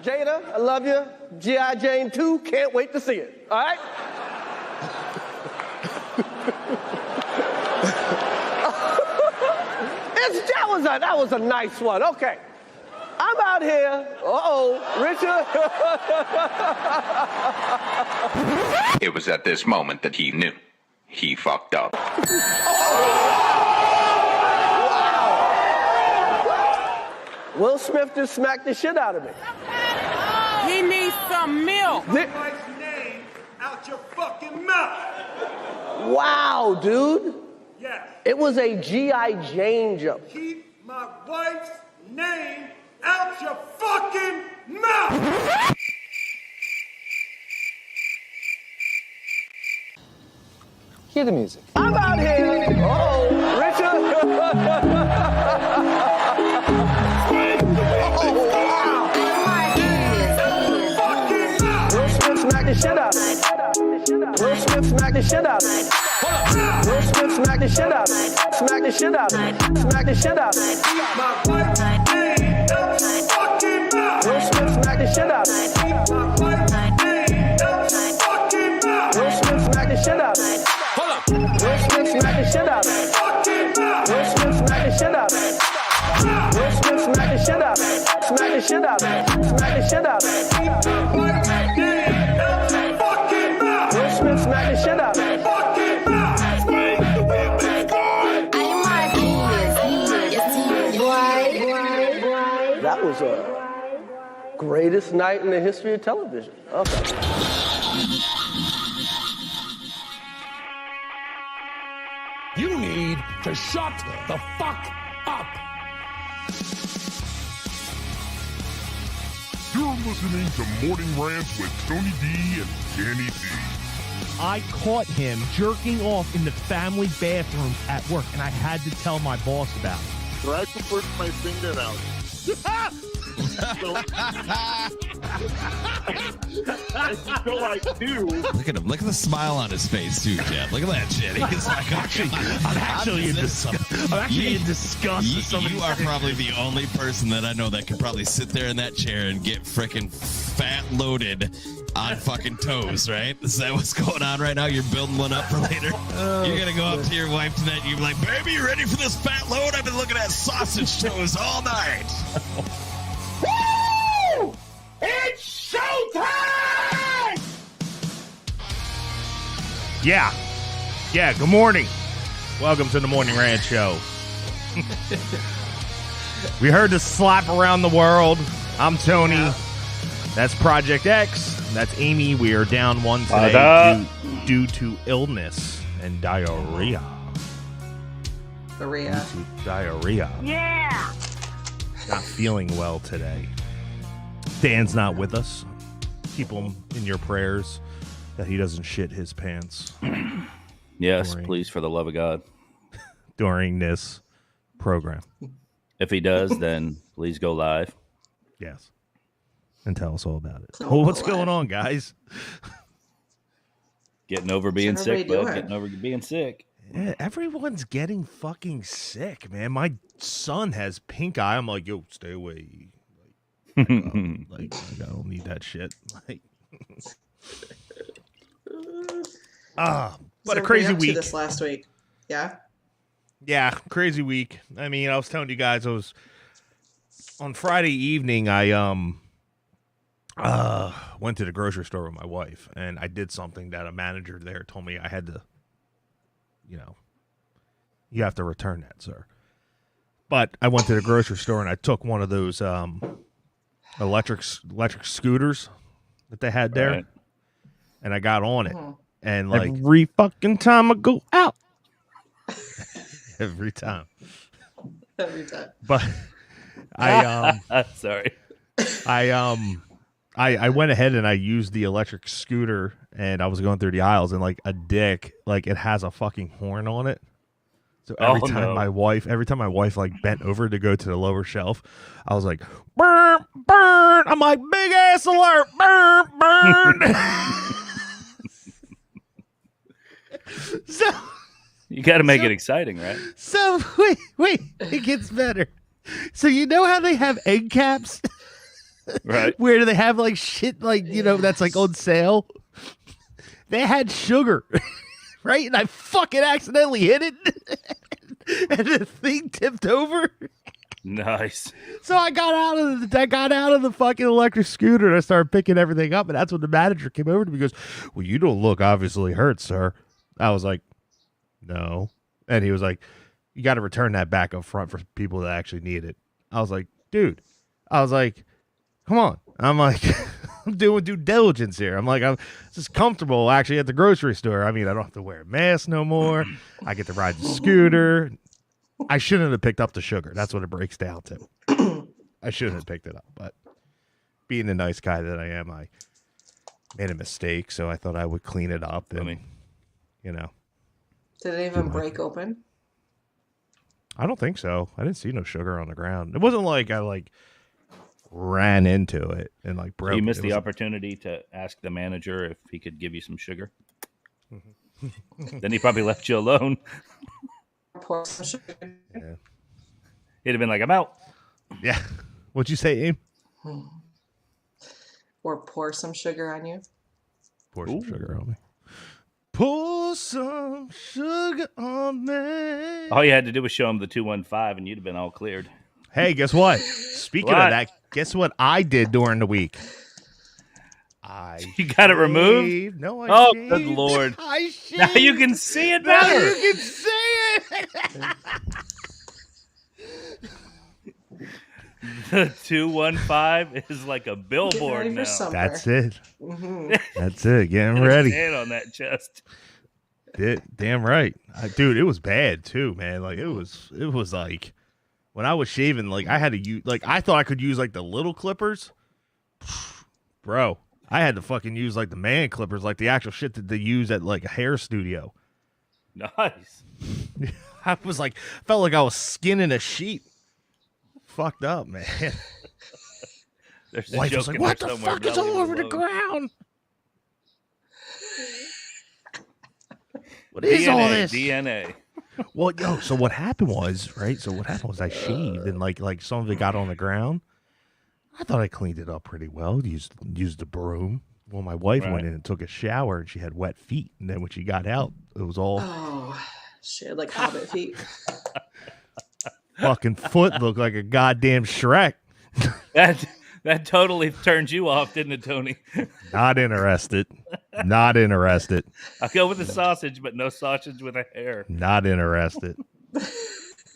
Jada, I love you. G.I. Jane 2, can't wait to see it. All right? That was a nice one. Okay. I'm out here. Richard. It was at this moment that he knew. He fucked up. Wow. Will Smith just smacked the shit out of me. He needs some milk. Keep my wife's name out your fucking mouth. Wow, dude. Yes. It was a G.I. Jane joke. Keep my wife's name out your fucking mouth. Hear the music. I'm out here. Richard. Will Smith smacked the shit out of me. Will Smith smacked the shit out of me. Will Smith smacked the shit out of me. Smack the shit out of me. Smack the shit out of me. Keep my wife's name out your fucking mouth. Will Smith smacked the shit out of me. Keep my wife's name out your fucking mouth. Will Smith smacked the shit out of me. Will Smith smacked the shit out of me. Will Smith smacked the shit out of me. Will Smith smacked the shit out of me. Smack the shit out of me. Smack the shit out of me. Will Smith smacked the shit out of me. That was a greatest night in the history of television. Okay. You need to shut the fuck up. You're listening to Morn'In Rants with Tony D and Danny D. I caught him jerking off in the family bathroom at work, and I had to tell my boss about it. Tried to push my finger out. So I do. Look at him. Look at the smile on his face, too, Jeff. Look at that shit. He's like, I'm actually in disgust. You are probably the only person that I know that could probably sit there in that chair and get frickin' fat loaded on fucking toes, right? Is that what's going on right now? You're building one up for later? You're going to go up to your wife tonight and you're like, baby, you ready for this fat load? I've been looking at sausage toes all night. Woo! It's showtime! Yeah, good morning. Welcome to the Morn'In Rants show. We heard the slap around the world. I'm Tony. Yeah. That's Project X. That's Amy. We are down one today due to illness and diarrhea. Diarrhea. Yeah. Not feeling well today. Dan's not with us. Keep him in your prayers that he doesn't shit his pants. Yes, please, for the love of God. During this program. If he does, then please go live. Yes. And tell us all about it. Well, what's going on, guys? Getting over being sick, bud. Getting over being sick. Yeah, everyone's getting fucking sick, man. My son has pink eye. I'm like, yo, stay away. I don't need that shit. What a crazy week. This last week. Yeah, crazy week. I mean, I was telling you guys, I was on Friday evening. I went to the grocery store with my wife, and I did something that a manager there told me I had to. You have to return that, sir. But I went to the grocery store and I took one of those electric scooters that they had there, right. And I got on it, and like every fucking time I go out, every time. But sorry. I went ahead and I used the electric scooter, and I was going through the aisles, and like a dick, like it has a fucking horn on it. So every time my wife like bent over to go to the lower shelf, I was like, burn, burn. I'm like, big ass alert, burn, burn. So you got to make it exciting, right? So wait, it gets better. So you know how they have egg caps? Right. Where do they have like shit like, that's like on sale? They had sugar, right? And I fucking accidentally hit it. And the thing tipped over. Nice. So I got out of the fucking electric scooter and I started picking everything up. And that's when the manager came over to me and goes, "Well, you don't look obviously hurt, sir." I was like, "No." And he was like, "You got to return that back up front for people that actually need it." I was like, "Dude," I was like, "Come on." I'm like, I'm doing due diligence here. I'm like, I'm just comfortable actually at the grocery store. I mean, I don't have to wear a mask no more. I get to ride the scooter. I shouldn't have picked up the sugar. That's what it breaks down to. I shouldn't have picked it up, but being the nice guy that I am, I made a mistake, so I thought I would clean it up. And, Did it even break open? I don't think so. I didn't see no sugar on the ground. It wasn't like I ran into it and broke. So you missed it. the opportunity to ask the manager if he could give you some sugar. Then he probably left you alone. Pour some sugar. Yeah. He'd have been like, "I'm out." Yeah. What'd you say, Aim? Or pour some sugar on you. Pour some sugar on me. Pour some sugar on me. All you had to do was show him the 215 and you'd have been all cleared. Hey, guess what? Speaking of that, guess what I did during the week? You got it removed? No, Oh, shaved. good Lord. I shaved. Now you can see it Now better. you can see it. The 215 is like a billboard now. That's it. Mm-hmm. That's it. Getting ready. Hand on that chest. Damn right, dude. It was bad too, man. It was like when I was shaving, I had to use I thought I could use the little clippers, bro. I had to fucking use the man clippers, the actual shit that they use at a hair studio. Nice. I was felt like I was skinning a sheep. Fucked up, man. There's a Wife joke was like, in "What there the somewhere, fuck but is I'll all leave it over the alone." ground? What is all this?" DNA. Well, so what happened was, right? So what happened was I shaved and like some of it got on the ground. I thought I cleaned it up pretty well. Used the broom. Well, my wife went in and took a shower and she had wet feet. And then when she got out, it was all Shit, like hobbit feet. fucking foot looked like a goddamn Shrek. That totally turned you off, didn't it, Tony? Not interested. Not interested. I'll go with the sausage, but no sausage with a hair. Not interested.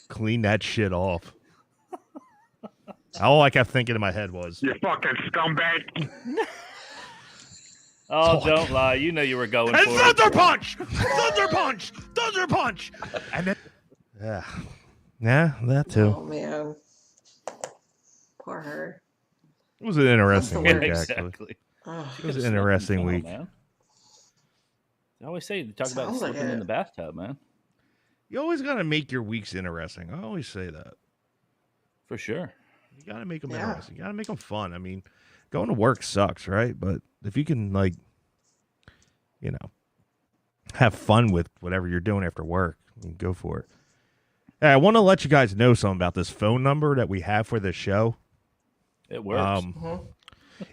Clean that shit off. All I kept thinking in my head was, "You fucking scumbag." Oh, don't lie. You know you were going and for thunder it. punch! Thunder punch! Thunder punch! And then, yeah, that too. Oh man, poor her. It was an interesting week, Exactly. actually. Oh, It was an interesting week. Man. I always say, talk about Sounds like slipping in it. the bathtub, man. You always got to make your weeks interesting. I always say that. For sure. You got to make them interesting. You got to make them fun. I mean, going to work sucks, right? But if you can, have fun with whatever you're doing after work, go for it. Hey, I want to let you guys know something about this phone number that we have for this show. It works.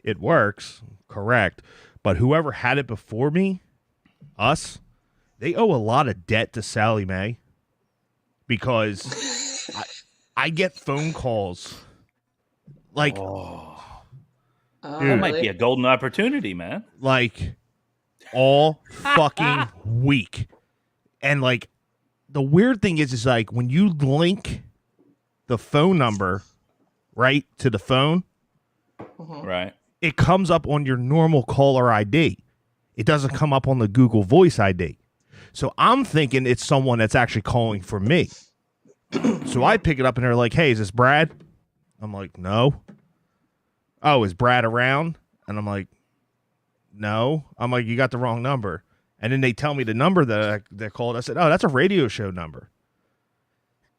It works, correct. But whoever had it before me, us, they owe a lot of debt to Sally Mae because I get phone calls that might be a golden opportunity, man. All fucking week. And the weird thing is when you link the phone number right to the phone, Right. it comes up on your normal caller ID. It doesn't come up on the Google Voice ID. So I'm thinking it's someone that's actually calling for me. So I pick it up and they're like, "Hey, is this Brad?" I'm like, "No." "Oh, is Brad around?" And I'm like, "No." I'm like, "You got the wrong number." And then they tell me the number that they called. I said, "Oh, that's a radio show number."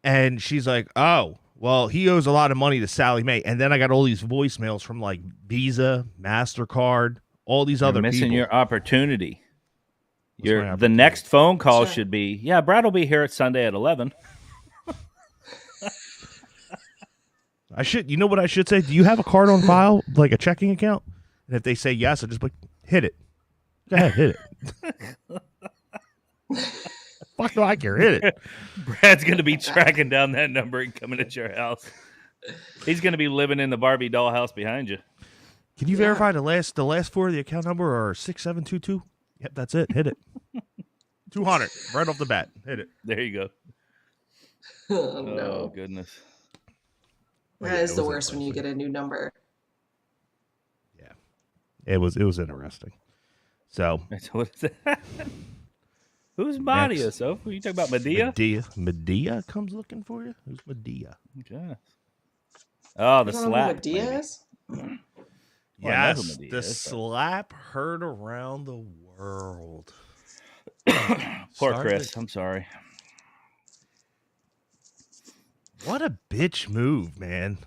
And she's like, "Oh, well, he owes a lot of money to Sally Mae." And then I got all these voicemails from Visa, MasterCard, all these other missing people. your opportunity. What's my The opportunity? next phone call should be, Brad will be here at Sunday at 11. You know what I should say? Do you have a card on file, like a checking account? And if they say yes, I just like hit it. Go ahead, hit it. Fuck no, I care. Hit it. Brad's gonna be tracking down that number and coming at your house. He's gonna be living in the Barbie doll house behind you. Can you verify the last four of the account number are 6722? Yep, that's it. Hit it. 200 right off the bat. Hit it. There you go. Oh, no. Oh goodness. That is the worst when you get a new number. Yeah, it was interesting. So what is that? Who's Madia? So who are you talking about? Medea? Medea comes looking for you. Who's Medea? Okay. Oh, the You don't know slap. who Medea is? Yes, the slap heard around the world. Poor Chris. I'm sorry. What a bitch move, man.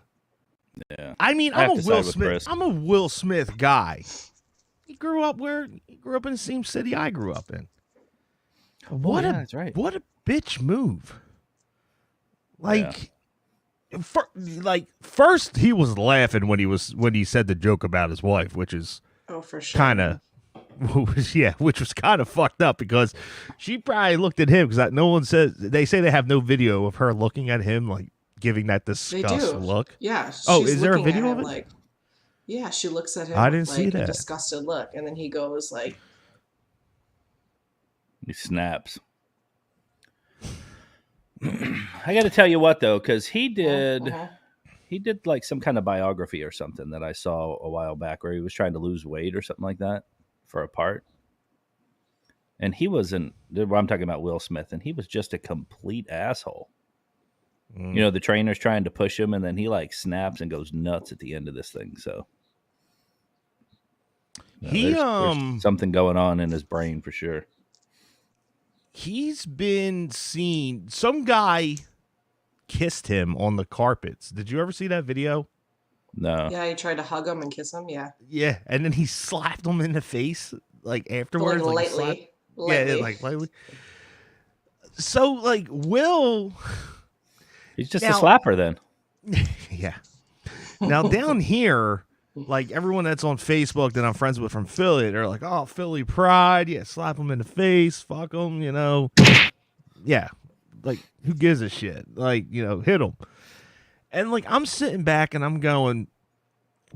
Yeah. I mean, I'm a Will Smith guy. He grew up in the same city I grew up in. That's right. What a bitch move. Like, first he was laughing when he said the joke about his wife, which is for sure. kind of which was kind of fucked up because she probably looked at him because no one says they say they have no video of her looking at him like giving that disgust look. Yeah. Is there a video of it? Like, yeah, she looks at him. I didn't with, see like, that. a disgusted look, and then he goes like, he snaps. I got to tell you what though, because he did like some kind of biography or something that I saw a while back where he was trying to lose weight or something like that for a part. And he wasn't, I'm talking about Will Smith, and he was just a complete asshole. You know, the trainer's trying to push him, and then he like snaps and goes nuts at the end of this thing. So there's something going on in his brain for sure. He's been seen. Some guy kissed him on the carpets. Did you ever see that video? No. Yeah, he tried to hug him and kiss him. Yeah. Yeah, and then he slapped him in the face like afterwards, like lightly. Yeah, like lightly. So like Will, he's just a slapper then. Yeah. Now down here, like everyone that's on Facebook that I'm friends with from Philly, they're like, "Oh, Philly pride, yeah, slap them in the face, fuck them, you know." Yeah, like who gives a shit? Like, you know, hit them. And like I'm sitting back and I'm going,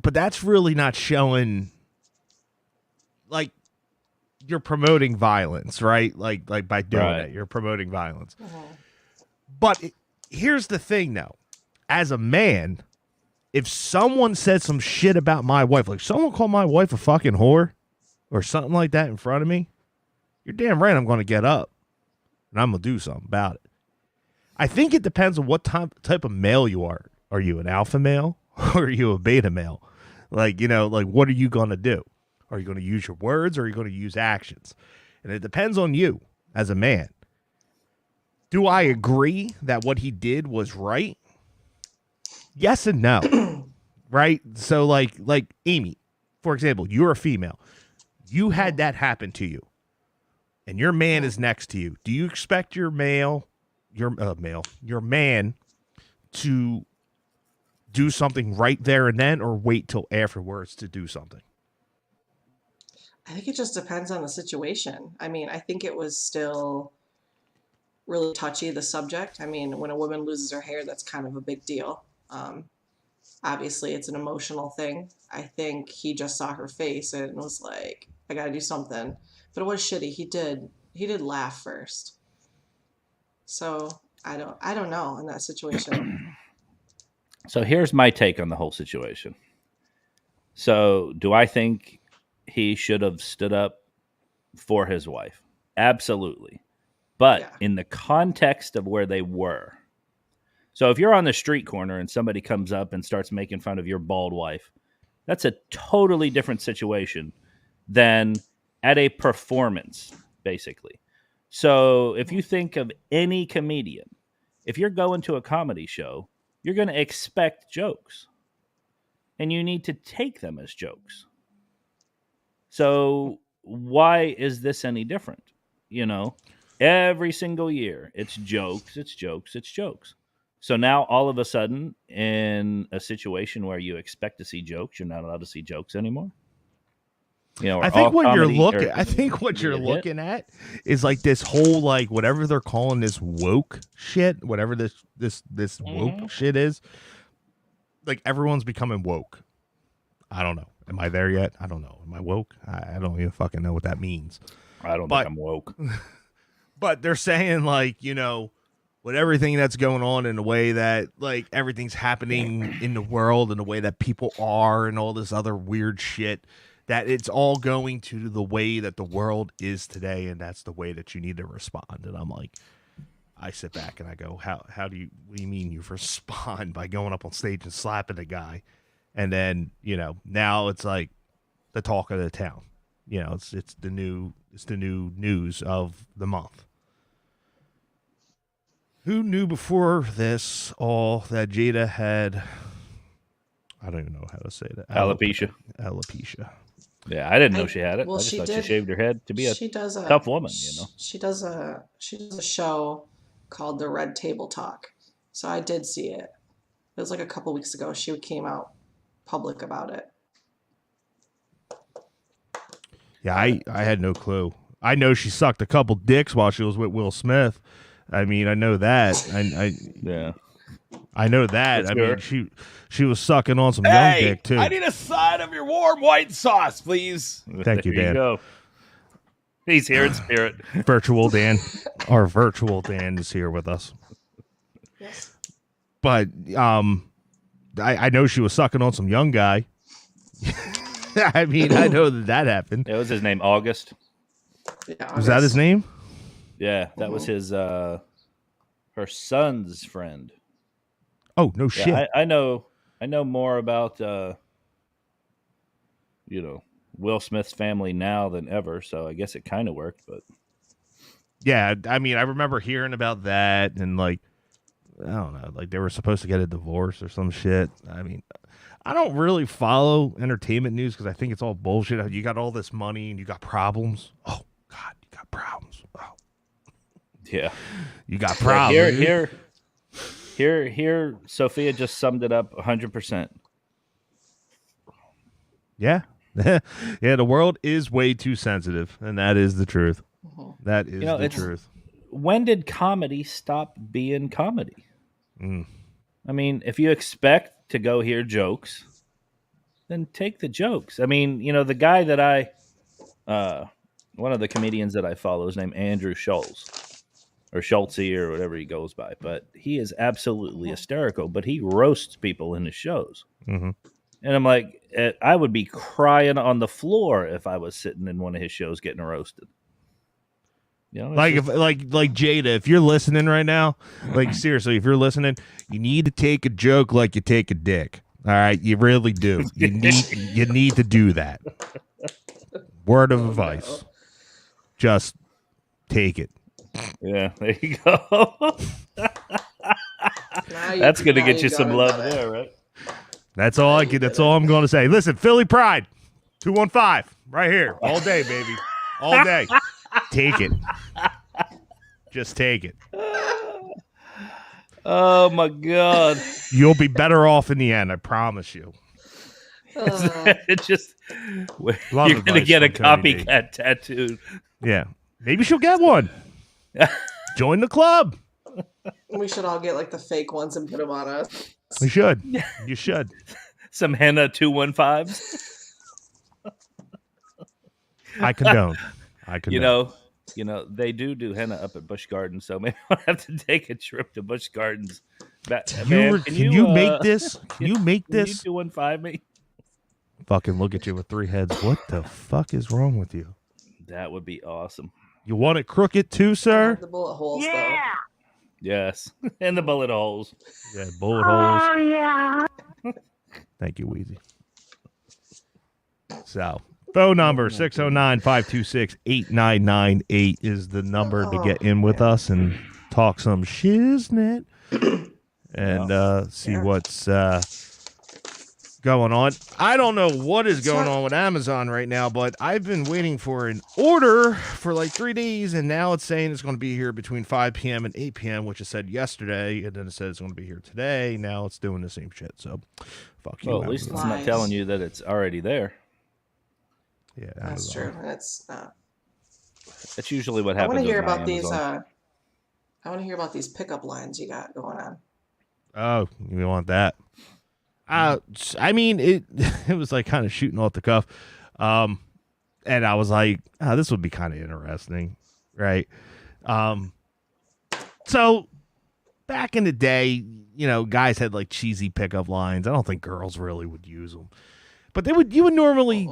but that's really not showing. Like you're promoting violence, right? Like by doing it, you're promoting violence. But here's the thing, though. As a man, if someone said some shit about my wife, like someone called my wife a fucking whore or something like that in front of me, you're damn right I'm going to get up and I'm going to do something about it. I think it depends on what type of male you are. Are you an alpha male or are you a beta male? Like, you know, like what are you going to do? Are you going to use your words or are you going to use actions? And it depends on you as a man. Do I agree that what he did was right? Yes and no. Right? So like Amy, for example, you're a female. You had that happen to you. And your man is next to you. Do you expect your man to do something right there and then or wait till afterwards to do something? I think it just depends on the situation. I mean, I think it was still really touchy, the subject. I mean, when a woman loses her hair, that's kind of a big deal. Obviously, it's an emotional thing. I think he just saw her face and was like, I got to do something. But it was shitty. He did laugh first. So I don't know in that situation. So here's my take on the whole situation. So do I think he should have stood up for his wife? Absolutely. But in the context of where they were. So if you're on the street corner and somebody comes up and starts making fun of your bald wife, that's a totally different situation than at a performance, basically. So if you think of any comedian, if you're going to a comedy show, you're going to expect jokes. And you need to take them as jokes. So why is this any different? You know, every single year, it's jokes, it's jokes, it's jokes. So now all of a sudden, in a situation where you expect to see jokes, you're not allowed to see jokes anymore. I think what you're looking at is like this whole like whatever they're calling this woke shit, whatever this woke shit is. Like everyone's becoming woke. I don't know. Am I there yet? I don't know. Am I woke? I don't even fucking know what that means. I don't think I'm woke. But they're saying like, with everything that's going on in the way that like everything's happening in the world and the way that people are and all this other weird shit, that it's all going to the way that the world is today, and that's the way that you need to respond. And I'm like, I sit back and I go, what do you mean you respond by going up on stage and slapping the guy? And then, now it's like the talk of the town. It's the new news of the month. Who knew before this all that Jada had, I don't even know how to say that. Alopecia. Yeah, I didn't know she had it. Well, I just she thought did. she shaved her head to be a tough woman, She does a show called The Red Table Talk. So I did see it. It was like a couple weeks ago. She came out public about it. Yeah, I had no clue. I know she sucked a couple dicks while she was with Will Smith. I mean, I know that. Yeah. I know that. That's I fair. mean, she was sucking on some young dick too. I need a side of your warm white sauce, please. Thank you, Dan. Go. He's here in spirit. Virtual Dan. Our virtual Dan is here with us. Yes. But I know she was sucking on some young guy. I mean, I know that happened. It was his name, August. Yeah, Was that his name? Yeah, that was his her son's friend. Oh, no shit. Yeah, I know more about Will Smith's family now than ever, so I guess it kind of worked, but yeah, I mean, I remember hearing about that, and like, I don't know, like they were supposed to get a divorce or some shit. I mean, I don't really follow entertainment news because I think it's all bullshit. You got all this money and you got problems. Oh God, you got problems. Oh, yeah, you got problems. Here, Sophia just summed it up 100%. Yeah. Yeah, the world is way too sensitive, and that is the truth. That is the truth. When did comedy stop being comedy? Mm. I mean, if you expect to go hear jokes, then take the jokes. I mean, the guy that one of the comedians that I follow is named Andrew Schultz. Or Schultze or whatever he goes by. But he is absolutely hysterical. But he roasts people in his shows. Mm-hmm. And I'm like, I would be crying on the floor if I was sitting in one of his shows getting roasted. Like Jada, if you're listening right now, like seriously, if you're listening, you need to take a joke like you take a dick. All right, you really do. You need to do that. Word of advice. Just take it. Yeah, there you go. That's going to get you some love there, right? That's all I get. That's all I'm going to say. Listen, Philly Pride, 215, right here, all day, baby, all day. Take it. Just take it. Oh my God! You'll be better off in the end. I promise you. It's just you're going to get a copycat tattooed. Yeah, maybe she'll get one. Join the club. We should all get like the fake ones and put them on us. We should. You should. Some henna 215s. I condone. They do henna up at Busch Gardens, so maybe I'll have to take a trip to Busch Gardens. Can you make this? Can you make this? 215 me? Fucking look at you with three heads. What the fuck is wrong with you? That would be awesome. You want it crooked too, sir? The bullet holes, though. Yes, and the bullet holes. Yeah, bullet holes. Oh, yeah. Thank you, Weezy. So, phone number 609-526-8998 is the number to get in with us and talk some shiznit and see what's going on. I don't know what is going on with Amazon right now, but I've been waiting for an order for like 3 days, and now it's saying it's going to be here between 5 p.m. and 8 p.m., which it said yesterday, and then it said it's going to be here today. Now it's doing the same shit, so fuck you. Well, at least it's not telling you that it's already there. Yeah, that's true. That's not. That's usually what happens. I want to hear about these. I want to hear about these pickup lines you got going on. Oh, you want that? I mean, it was like kind of shooting off the cuff. And I was like, this would be kind of interesting, right? So back in the day, guys had like cheesy pickup lines. I don't think girls really would use them. But you would normally,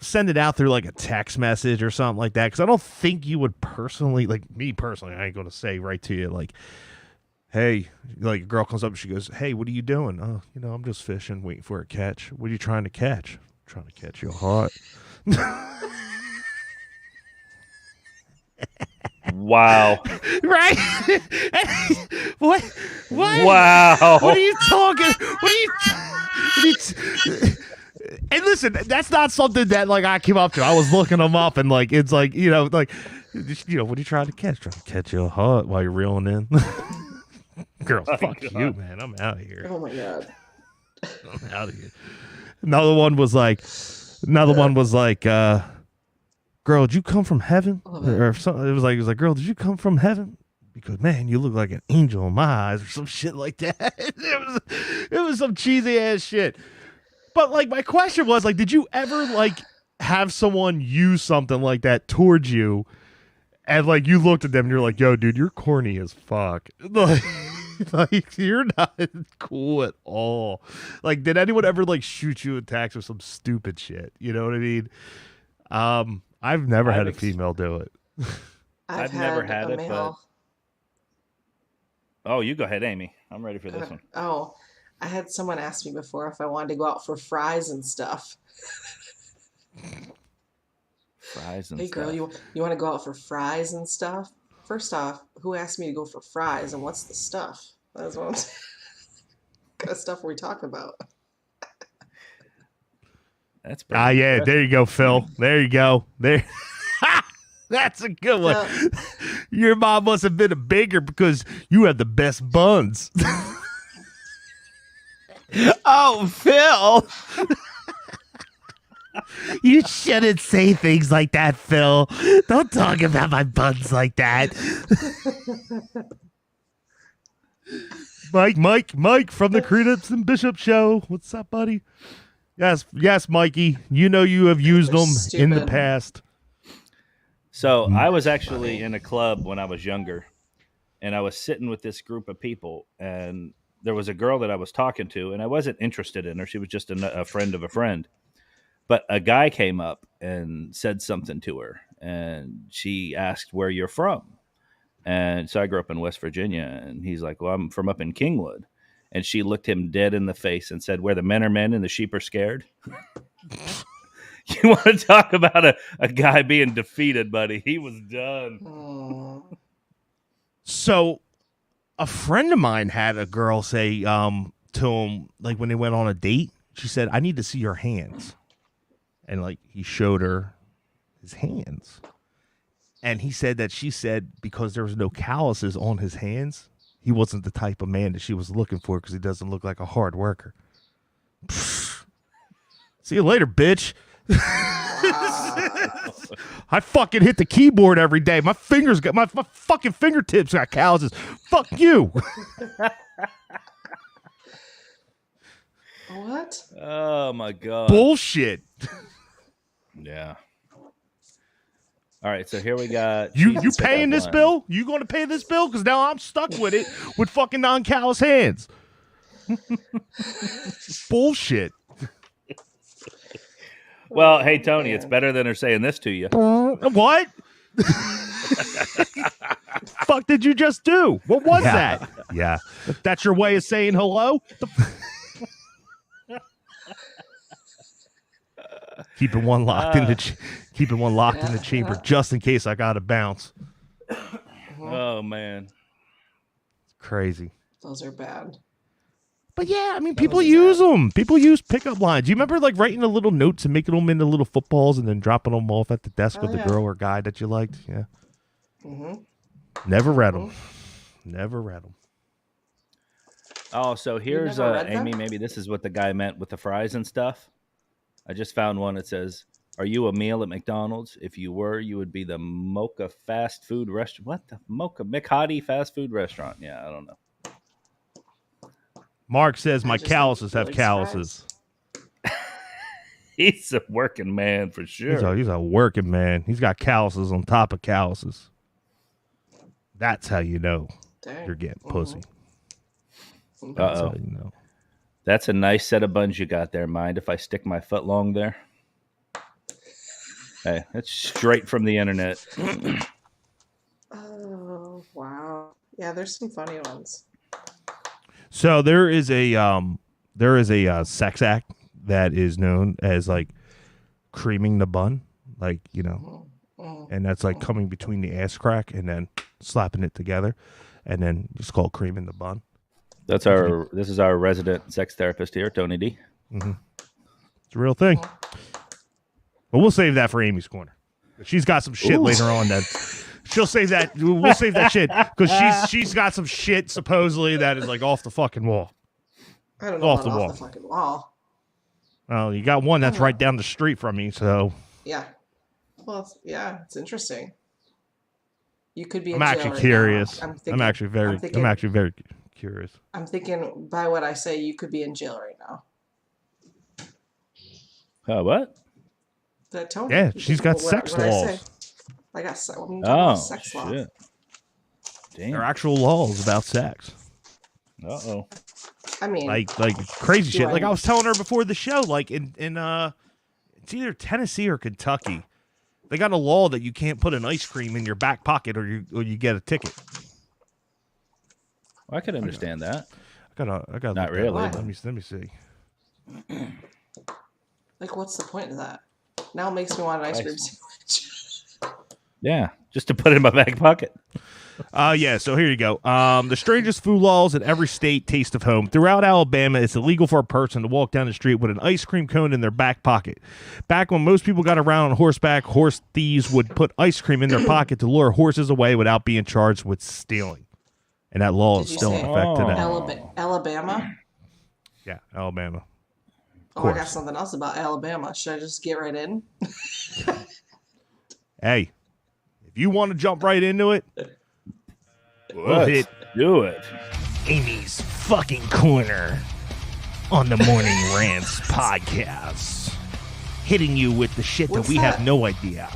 send it out through like a text message or something like that. Because I don't think you would personally, like me personally, I ain't going to say right to you, like, hey, like a girl comes up and she goes, hey, what are you doing? Oh, I'm just fishing, waiting for a catch. What are you trying to catch? I'm trying to catch your heart. Wow. Right? What? Wow. What are you talking? And listen, that's not something that like I came up to. I was looking them up and like it's like, what are you trying to catch? Trying to catch your heart while you're reeling in. Girl, fuck you, man. I'm out of here. Oh my god. I'm out of here. Another one was like, girl, did you come from heaven? Or something. It was like, girl, did you come from heaven? Because man, you look like an angel in my eyes, or some shit like that. It was some cheesy ass shit. But like, my question was like, did you ever like have someone use something like that towards you, and like you looked at them and you're like, yo, dude, you're corny as fuck. Like you're not cool at all. Like, did anyone ever like shoot you a text or some stupid shit? You know what I mean? I've never had a female do it. I've never had it, but oh, you go ahead, Amy. I'm ready for this one. Oh, I had someone ask me before if I wanted to go out for fries and stuff. Fries and hey, stuff. girl, you want to go out for fries and stuff? First off, who asked me to go for fries, and what's the stuff? That's what I'm saying. What kind of stuff are we talking about? That's yeah, there you go, Phil. There you go. There. That's a good one. Your mom must have been a baker because you have the best buns. Oh, Phil. You shouldn't say things like that, Phil. Don't talk about my buns like that. Mike from the Credence and Bishop Show. What's up, buddy? Yes, Mikey. You have used them in the past. So I was actually in a club when I was younger, and I was sitting with this group of people, and there was a girl that I was talking to, and I wasn't interested in her. She was just a friend of a friend. But a guy came up and said something to her, and she asked where you're from. And so I grew up in West Virginia, and he's like, well, I'm from up in Kingwood. And she looked him dead in the face and said, where the men are men and the sheep are scared. You want to talk about a guy being defeated, buddy? He was done. So a friend of mine had a girl say to him, like when they went on a date, she said, I need to see your hands. And like he showed her his hands. And he said that she said because there was no calluses on his hands, he wasn't the type of man that she was looking for because he doesn't look like a hard worker. Pfft. See you later, bitch. I fucking hit the keyboard every day. My fingers got my fucking fingertips got calluses. Fuck you. What? Oh my god. Bullshit. Yeah. All right, so here we got you paying this bill? You going to pay this bill? Because now I'm stuck with it with fucking non-callous hands. Bullshit. Well, hey Tony, it's better than her saying this to you. What? Fuck did you just do? What was that? Yeah. That's your way of saying hello? Keeping one locked in the chamber just in case I got to bounce. Oh man. It's crazy. Those are bad. But yeah, I mean, people use them. People use pickup lines. You remember like writing the little notes and making them into little footballs and then dropping them off at the desk with the girl or guy that you liked? Yeah. Never read them. Never read them. Oh, so here's Amy. Maybe this is what the guy meant with the fries and stuff. I just found one that says, "Are you a meal at McDonald's? If you were, you would be the Mocha fast food restaurant." What the Mocha McHottie fast food restaurant? Yeah, I don't know. Mark says my calluses have calluses. He's a working man for sure. He's a working man. He's got calluses on top of calluses. That's how you know you're getting pussy. That's how you know. That's a nice set of buns you got there. Mind if I stick my foot long there? Hey, that's straight from the internet. Oh, wow. Yeah, there's some funny ones. So there is a sex act that is known as like creaming the bun, like, you know, and that's like coming between the ass crack and then slapping it together, and then it's called creaming the bun. This is our resident sex therapist here, Tony D. Mm-hmm. It's a real thing. But we'll save that for Amy's corner. She's got some shit later on that she'll save that. We'll save that shit because she's got some shit supposedly that is like off the fucking wall. I don't know off the fucking wall. Well, you got one that's right down the street from me, so yeah. Well, it's interesting. You could be. I'm actually curious. I'm actually very curious. I'm thinking by what I say, you could be in jail right now. What? That Tony. Yeah, she's got sex laws. I got sex laws. Shit. Damn. There are actual laws about sex. Uh-oh. I mean, like crazy shit. Like I was telling her before the show, like in it's either Tennessee or Kentucky, they got a law that you can't put an ice cream in your back pocket or you get a ticket. Well, I could understand that. I got. Not really. Let me see. Like, what's the point of that? Now it makes me want an ice cream sandwich. Yeah, just to put it in my back pocket. Yeah, so here you go. The strangest food laws in every state, taste of home. Throughout Alabama, it's illegal for a person to walk down the street with an ice cream cone in their back pocket. Back when most people got around on horseback, horse thieves would put ice cream in their pocket to lure horses away without being charged with stealing. And that law is still in effect today. Alabama? Yeah, Alabama. Oh, I got something else about Alabama. Should I just get right in? Hey, if you want to jump right into it, let's do it. Amy's fucking corner on the Morning Rants podcast, hitting you with the shit that we have no idea.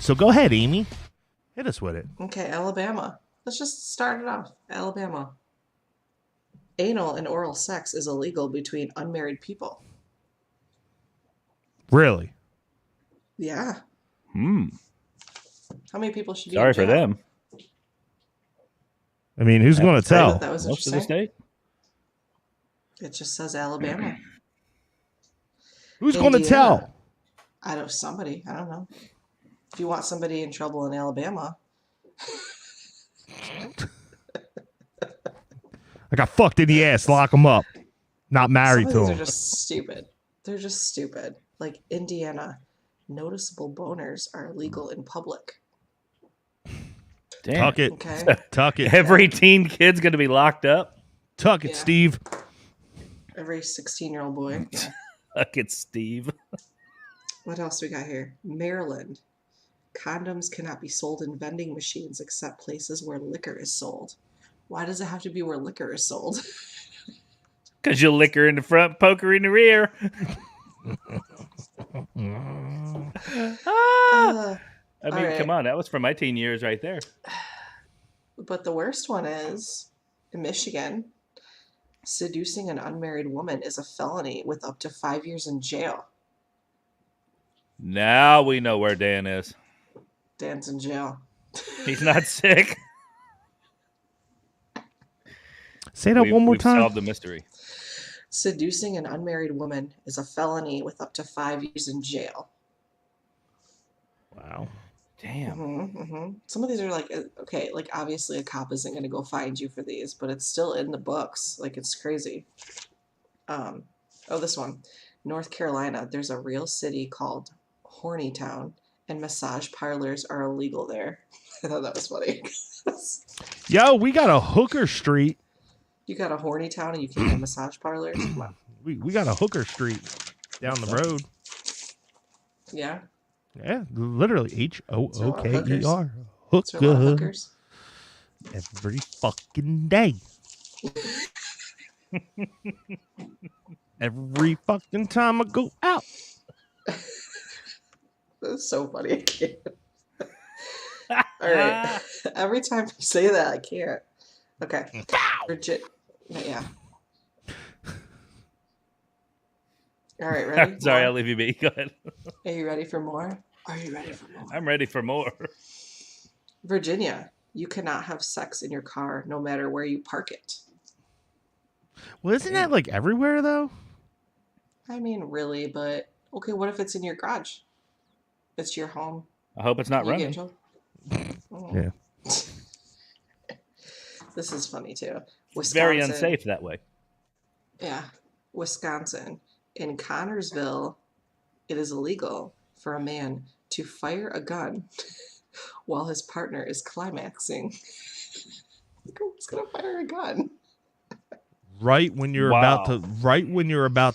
So go ahead, Amy. Hit us with it. Okay, Alabama. Let's just start it off. Alabama. Anal and oral sex is illegal between unmarried people. Really? Yeah. How many people should be Sorry for them. I mean, who's going to tell? That was Most of the state? It just says Alabama. Who's going to tell? I don't. Somebody. I don't know. If you want somebody in trouble in Alabama. I got fucked in the ass. Lock them up. Not married to them. They're just stupid. They're just stupid. Like Indiana, noticeable boners are illegal in public. Damn. Tuck it. Okay. Tuck it. Every teen kid's going to be locked up. Tuck it, Steve. Every 16-year-old boy. Yeah. Tuck it, Steve. What else we got here? Maryland. Condoms cannot be sold in vending machines except places where liquor is sold. Why does it have to be where liquor is sold? Because you'll liquor in the front, poker in the rear. I mean, come on. That was from my teen years right there. But the worst one is, in Michigan, seducing an unmarried woman is a felony with up to 5 years in jail. Now we know where Dan is. Dan's in jail. He's not sick. Say that one more we've time. Solved the mystery. Seducing an unmarried woman is a felony with up to 5 years in jail. Wow. Damn. Some of these are like, okay, like obviously a cop isn't going to go find you for these, but it's still in the books. Like it's crazy. Oh, this one. North Carolina, there's a real city called Horny Town, and massage parlors are illegal there. I thought that was funny. Yo, we got a hooker street. You got a horny town and you can't have massage parlors? Come on. We got a hooker street down the road. Yeah. Yeah, literally HOOKER. So a lot of hookers. Every fucking day. Every fucking time I go out. That's so funny. I can't. All right. Every time you say that, I can't. Okay. Yeah. All right, ready? Sorry, I'll leave you be. Go ahead. Are you ready for more? Are you ready for more? I'm ready for more. Virginia, you cannot have sex in your car no matter where you park it. Well, isn't that like everywhere though? I mean, really, but okay, what if it's in your garage? It's your home. I hope it's not running. Yeah. This is funny too. It's very unsafe that way. Yeah. Wisconsin. In Connorsville, it is illegal for a man to fire a gun while his partner is climaxing. Who's gonna fire a gun? Right when you're about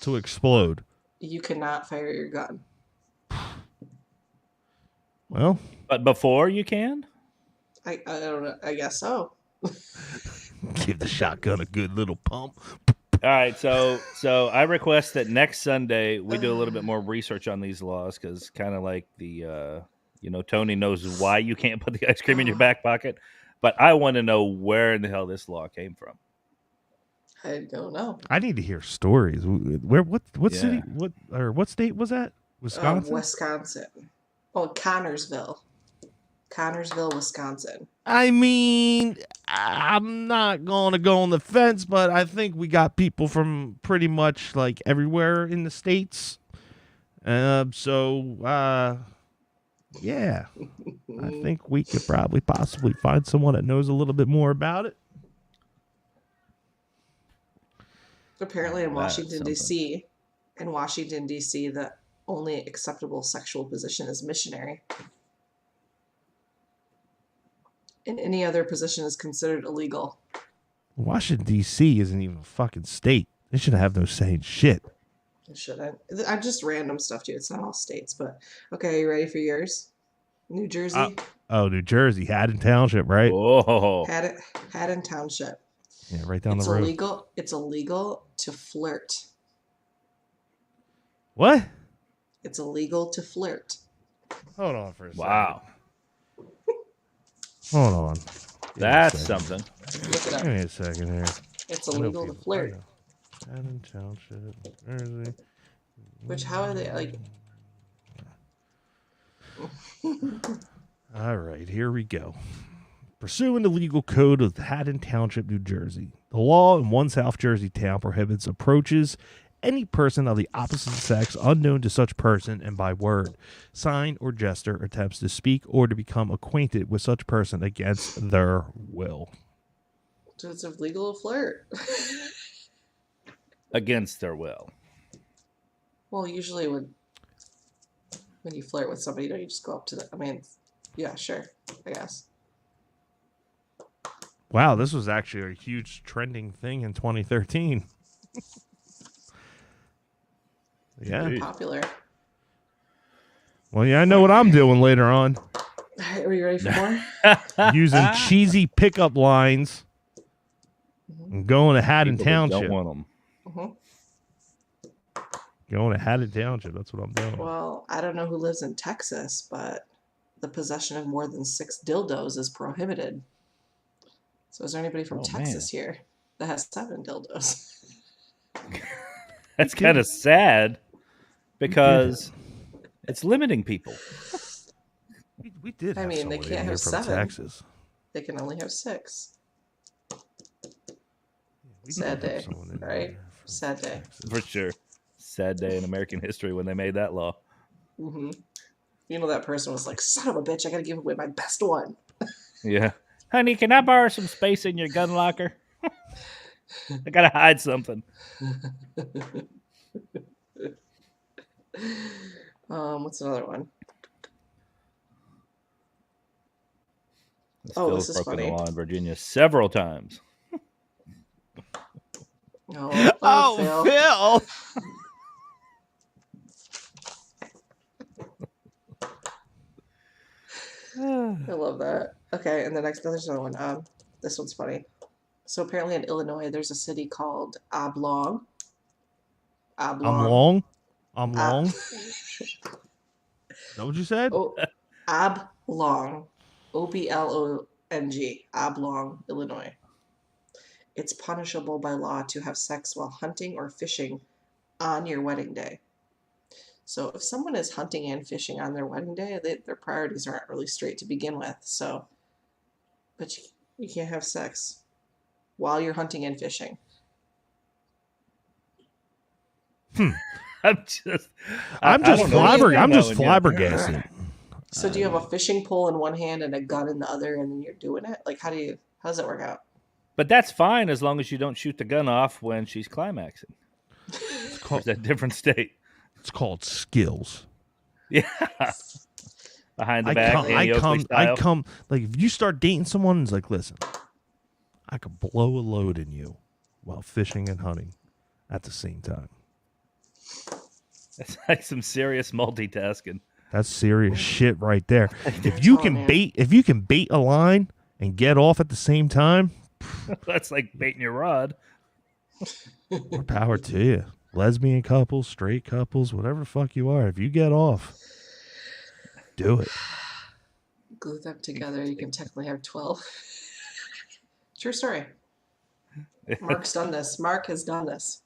to explode. You cannot fire your gun. Well, but before you can? I don't know. I guess so. Give the shotgun a good little pump. All right, so I request that next Sunday we do a little bit more research on these laws because kind of like the Tony knows why you can't put the ice cream in your back pocket, but I want to know where in the hell this law came from. I don't know. I need to hear stories. What city? What state was that? Wisconsin. Wisconsin. Oh, Connorsville, Wisconsin. I mean, I'm not going to go on the fence, but I think we got people from pretty much like everywhere in the states. Yeah, I think we could possibly find someone that knows a little bit more about it. Apparently in Washington, D.C., the only acceptable sexual position is missionary. And any other position is considered illegal. Washington, D.C. isn't even a fucking state. They shouldn't have no saying shit. It shouldn't. I'm just random stuff too. It's not all states, but okay. Are you ready for yours? New Jersey. New Jersey, Haddon Township, right? Oh, Haddon Township. Yeah, right down the road. It's illegal to flirt. What? It's illegal to flirt. Hold on for a second. Wow. Hold on. That's something. Look it up. Give me a second here. It's illegal to flirt. Haddon Township, Jersey. Which, how are they like? All right, here we go. Pursuant to the legal code of Haddon Township, New Jersey, the law in one South Jersey town prohibits approaches any person of the opposite sex unknown to such person and by word, sign, or gesture attempts to speak or to become acquainted with such person against their will. So it's illegal to flirt. Against their will. Well, usually when you flirt with somebody, don't you just go up to them? I mean, yeah, sure, I guess. Wow, this was actually a huge trending thing in 2013. Yeah. Popular. Well, yeah, I know what I'm doing later on. Are you ready for more? Using cheesy pickup lines and going to Haddon Township. Don't want them. Going to Haddon Township. That's what I'm doing. Well, I don't know who lives in Texas, but the possession of more than 6 dildos is prohibited. So is there anybody from Texas here that has 7 dildos? That's kind of sad because it's limiting people. We did. I mean, they can't have 7. Texas. They can only have 6. Sad day, right? Sad day. For sure. Sad day in American history when they made that law. Mm-hmm. You know, that person was like, son of a bitch, I gotta give away my best one. Yeah. Honey, can I borrow some space in your gun locker? I gotta hide something. What's another one? Phil's this is broken funny. the law in Virginia several times. Phil. I love that. Okay, and there's another one. This one's funny. So apparently in Illinois, there's a city called Oblong. I'm long. Is that what you said? Oh, Oblong. Oblong. Oblong, Illinois. It's punishable by law to have sex while hunting or fishing on your wedding day. So if someone is hunting and fishing on their wedding day, their priorities aren't really straight to begin with. So, but you can't have sex while you're hunting and fishing. I'm just flabbergasted. So do you have a fishing pole in one hand and a gun in the other, and then you're doing it? Like, how does that work out? But that's fine as long as you don't shoot the gun off when she's climaxing. It's a different state. It's called skills. Yeah. Behind the back. I come like if you start dating someone, it's like, listen, I could blow a load in you while fishing and hunting at the same time. That's like some serious multitasking. That's serious shit right there. If you can bait a line and get off at the same time, that's like baiting your rod. More power to you. Lesbian couples, straight couples, whatever the fuck you are. If you get off, do it. Glue them together, you can technically have 12. True story. Mark's done this. Mark has done this.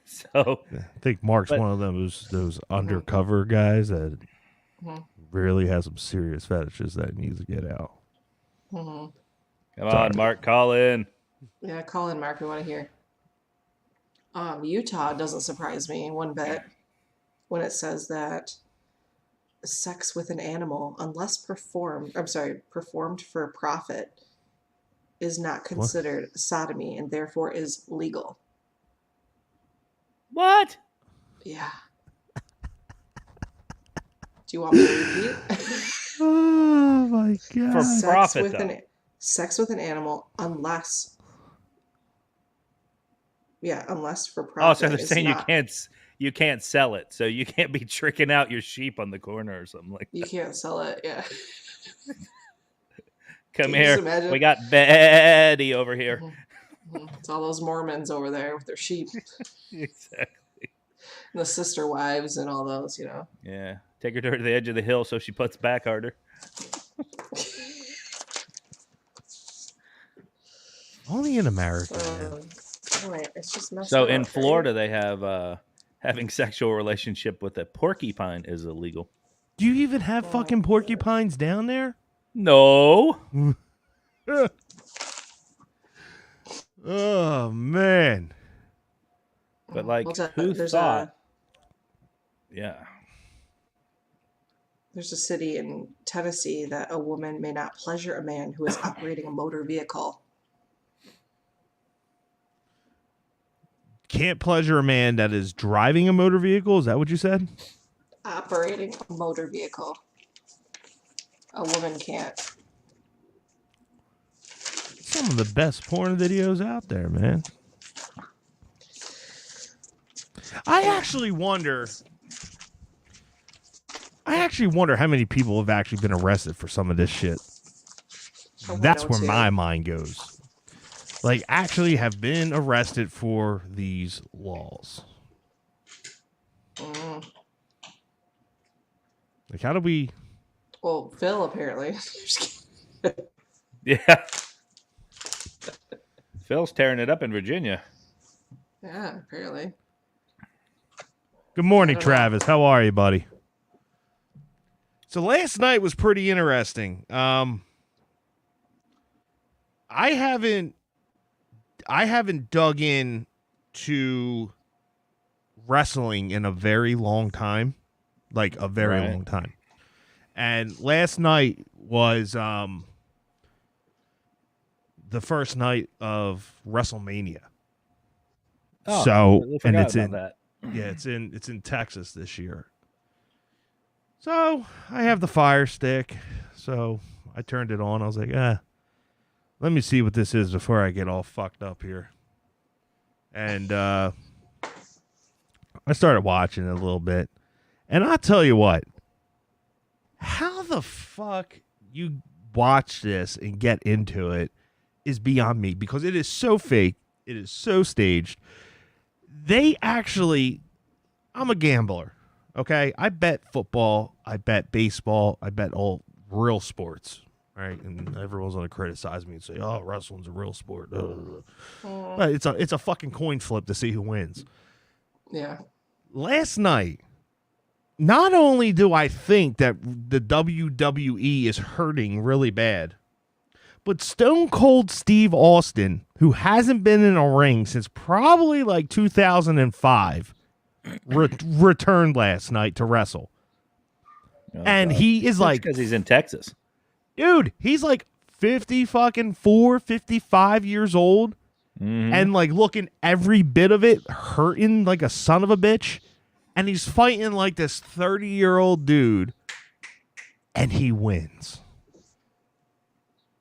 So I think Mark's one of those undercover guys that really has some serious fetishes that he needs to get out. Mm-hmm. Come on, Mark, call in. Yeah, call in, Mark. We want to hear. Utah doesn't surprise me one bit when it says that sex with an animal, unless performed for profit, is not considered sodomy and therefore is legal. What? Yeah. Do you want me to repeat? Oh my god! For profit, sex with an animal, unless for profit. Oh, so they're saying you can't sell it, so you can't be tricking out your sheep on the corner or something like that. You can't sell it, yeah. Come here, we got Betty over here. Mm-hmm. It's all those Mormons over there with their sheep. Exactly. And the sister wives and all those, you know. Yeah, take her to the edge of the hill so she puts back harder. Only in America. It's just messed so up, in Florida, they have having sexual relationship with a porcupine is illegal. Do you even have fucking porcupines down there? No. Oh man. But like, who thought? Yeah. There's a city in Tennessee that a woman may not pleasure a man who is operating a motor vehicle. Can't pleasure a man that is driving a motor vehicle? Is that what you said? Operating a motor vehicle. A woman can't. Some of the best porn videos out there, man. I actually wonder how many people have actually been arrested for some of this shit. That's where my mind goes. Like, actually have been arrested for these laws. Like, how do we... Well, Phil, apparently. Yeah. Phil's tearing it up in Virginia. Yeah, apparently. Good morning, Travis. How are you, buddy? So last night was pretty interesting. I haven't dug in to wrestling in a very long time. like a very long time. And last night was the first night of WrestleMania. Oh, so I and forgot it's about in that. yeah, it's in Texas this year. So I have the Fire Stick. So I turned it on. I was like, let me see what this is before I get all fucked up here. And I started watching it a little bit. And I'll tell you what, how the fuck you watch this and get into it is beyond me, because it is so fake. It is so staged. They actually, I'm a gambler, okay? I bet football, I bet baseball, I bet all real sports, right? And everyone's going to criticize me and say, oh, wrestling's a real sport. But it's a fucking coin flip to see who wins. Yeah. Last night, not only do I think that the WWE is hurting really bad, but Stone Cold Steve Austin, who hasn't been in a ring since probably like 2005, returned last night to wrestle. And God. he is like, because he's in Texas. Dude, he's like 55 years old, and like looking every bit of it, hurting like a son of a bitch. And he's fighting like this 30-year-old dude, and he wins.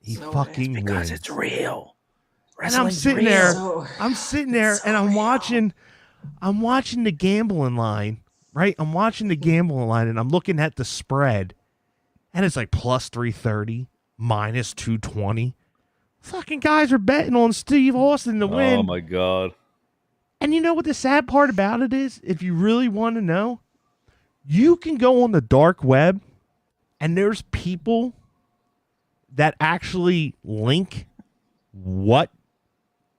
He fucking wins. Because it's real. And I'm sitting there, and I'm watching the gambling line, right? I'm watching the gambling line, and I'm looking at the spread, and it's like plus 330, minus 220. Fucking guys are betting on Steve Austin to win. Oh my God. And you know what the sad part about it is? If you really want to know, you can go on the dark web, and there's people that actually link what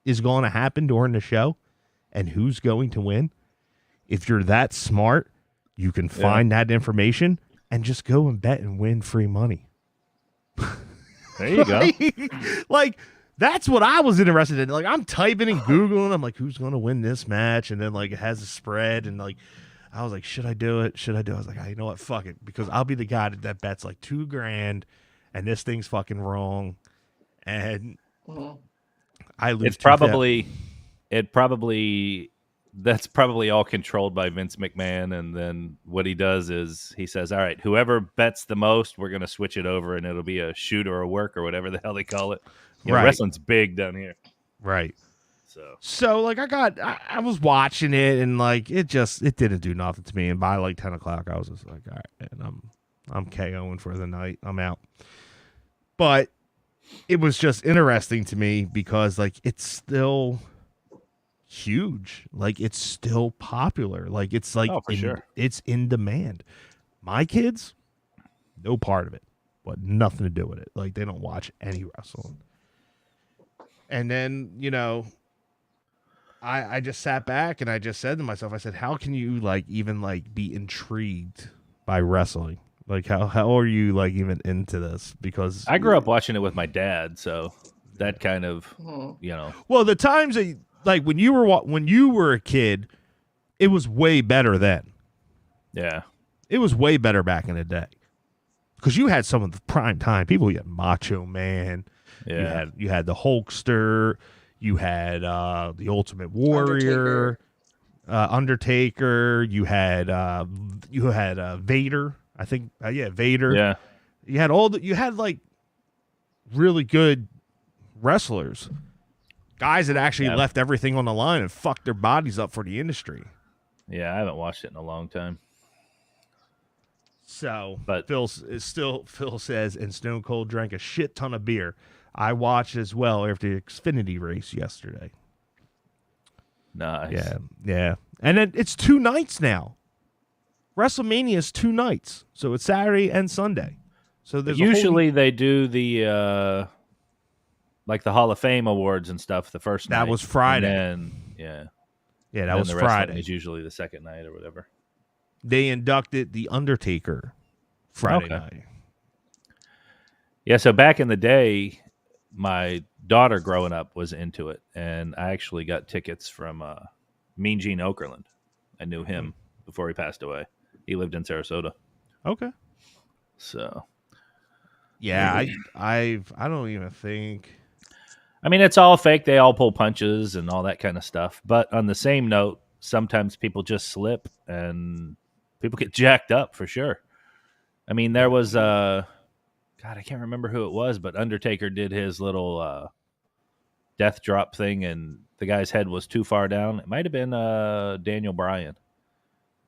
is going to happen during the show and who's going to win. If you're that smart, you can find that information and just go and bet and win free money. There you go. Like, that's what I was interested in. Like, I'm typing and Googling. I'm like, who's going to win this match? And then, like, it has a spread. And, like, I was like, should I do it? Should I do it? I was like, you know what? Fuck it. Because I'll be the guy that bets, like, $2,000. And this thing's fucking wrong. And I lose. It's probably, that's probably all controlled by Vince McMahon. And then what he does is he says, all right, whoever bets the most, we're going to switch it over and it'll be a shoot or a work or whatever the hell they call it. You know, wrestling's big down here. Right. So like, I was watching it, and like, it didn't do nothing to me. And by like 10 o'clock, I was just like, all right, man, I'm KOing for the night. I'm out. But it was just interesting to me because, like, it's still huge. Like, it's still popular. Like, it's like, it's in demand. My kids, no part of it, but nothing to do with it. Like, they don't watch any wrestling. And then, you know, I just sat back and I just said to myself, I said, how can you like even like be intrigued by wrestling? Like, how are you like even into this? Because I grew up watching it with my dad, so that kind of, you know. Well, the times that, like, when you were a kid, it was way better then. Yeah, it was way better back in the day because you had some of the prime time people. You had Macho Man, you had the Hulkster, you had the Ultimate Warrior, Undertaker. You had Vader. I think, Vader. Yeah, you had like really good wrestlers, guys that actually left everything on the line and fucked their bodies up for the industry. Yeah, I haven't watched it in a long time. So, but Phil says, and Stone Cold drank a shit ton of beer. I watched as well after the Xfinity race yesterday. Nice. Yeah. And then it's 2 nights now. WrestleMania is 2 nights, so it's Saturday and Sunday. So there's usually they do the like the Hall of Fame awards and stuff the first night. That was Friday. And then, that was Friday. Is usually the second night or whatever. They inducted the Undertaker Friday night. Yeah, so back in the day, my daughter growing up was into it, and I actually got tickets from Mean Gene Okerlund. I knew him before he passed away. He lived in Sarasota. Okay. So, yeah, I don't even think. I mean, it's all fake. They all pull punches and all that kind of stuff. But on the same note, sometimes people just slip and people get jacked up for sure. I mean, there was God, I can't remember who it was, but Undertaker did his little death drop thing, and the guy's head was too far down. It might have been Daniel Bryan,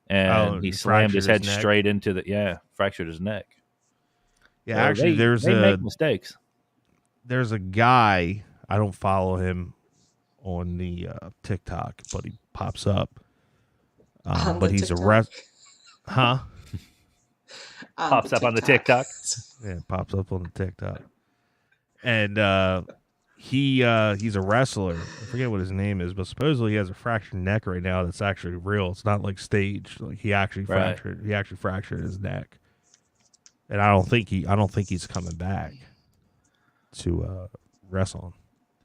and he slammed his head straight into fractured his neck. Yeah, so actually, they make mistakes. There's a guy, I don't follow him on the TikTok, but he pops up. But he's TikTok? Huh? Pops up on the TikTok. Yeah, pops up on the TikTok. And he's a wrestler. I forget what his name is, but supposedly he has a fractured neck right now that's actually real. It's not like staged. Like he actually fractured his neck. And I don't think he's coming back to wrestle.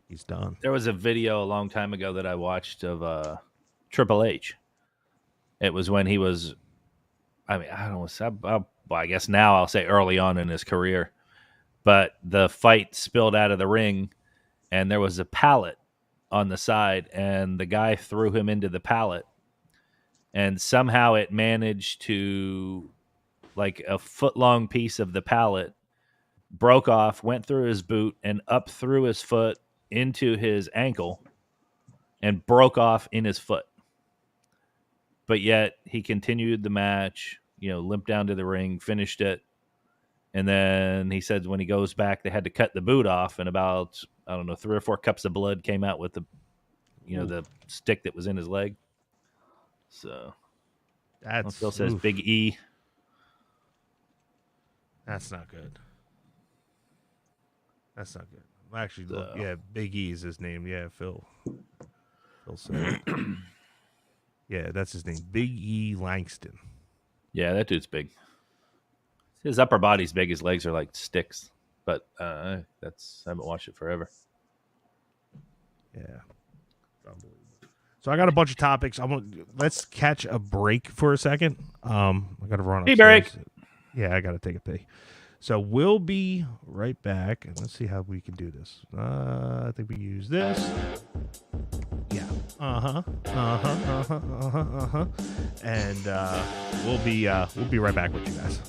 He's done. There was a video a long time ago that I watched of Triple H. It was when he was, I mean, I don't know, I guess now I'll say early on in his career, but the fight spilled out of the ring and there was a pallet on the side and the guy threw him into the pallet and somehow it managed to, like a foot-long piece of the pallet broke off, went through his boot and up through his foot into his ankle and broke off in his foot. But yet he continued the match, limped down to the ring, finished it. And then he said when he goes back, they had to cut the boot off and about, 3 or 4 cups of blood came out with the, the stick that was in his leg. So that still says Big E. That's not good. That's not good. Actually, look, Big E is his name. Yeah, Phil said it. Yeah, that's his name. Big E Langston. Yeah, that dude's big. His upper body's big. His legs are like sticks. But I haven't watched it forever. Yeah. Unbelievable. So I got a bunch of topics. Let's catch a break for a second. I got to run upstairs. Break. Yeah, I got to take a pee. So we'll be right back, and let's see how we can do this. I think we use this. Yeah. And we'll be right back with you guys.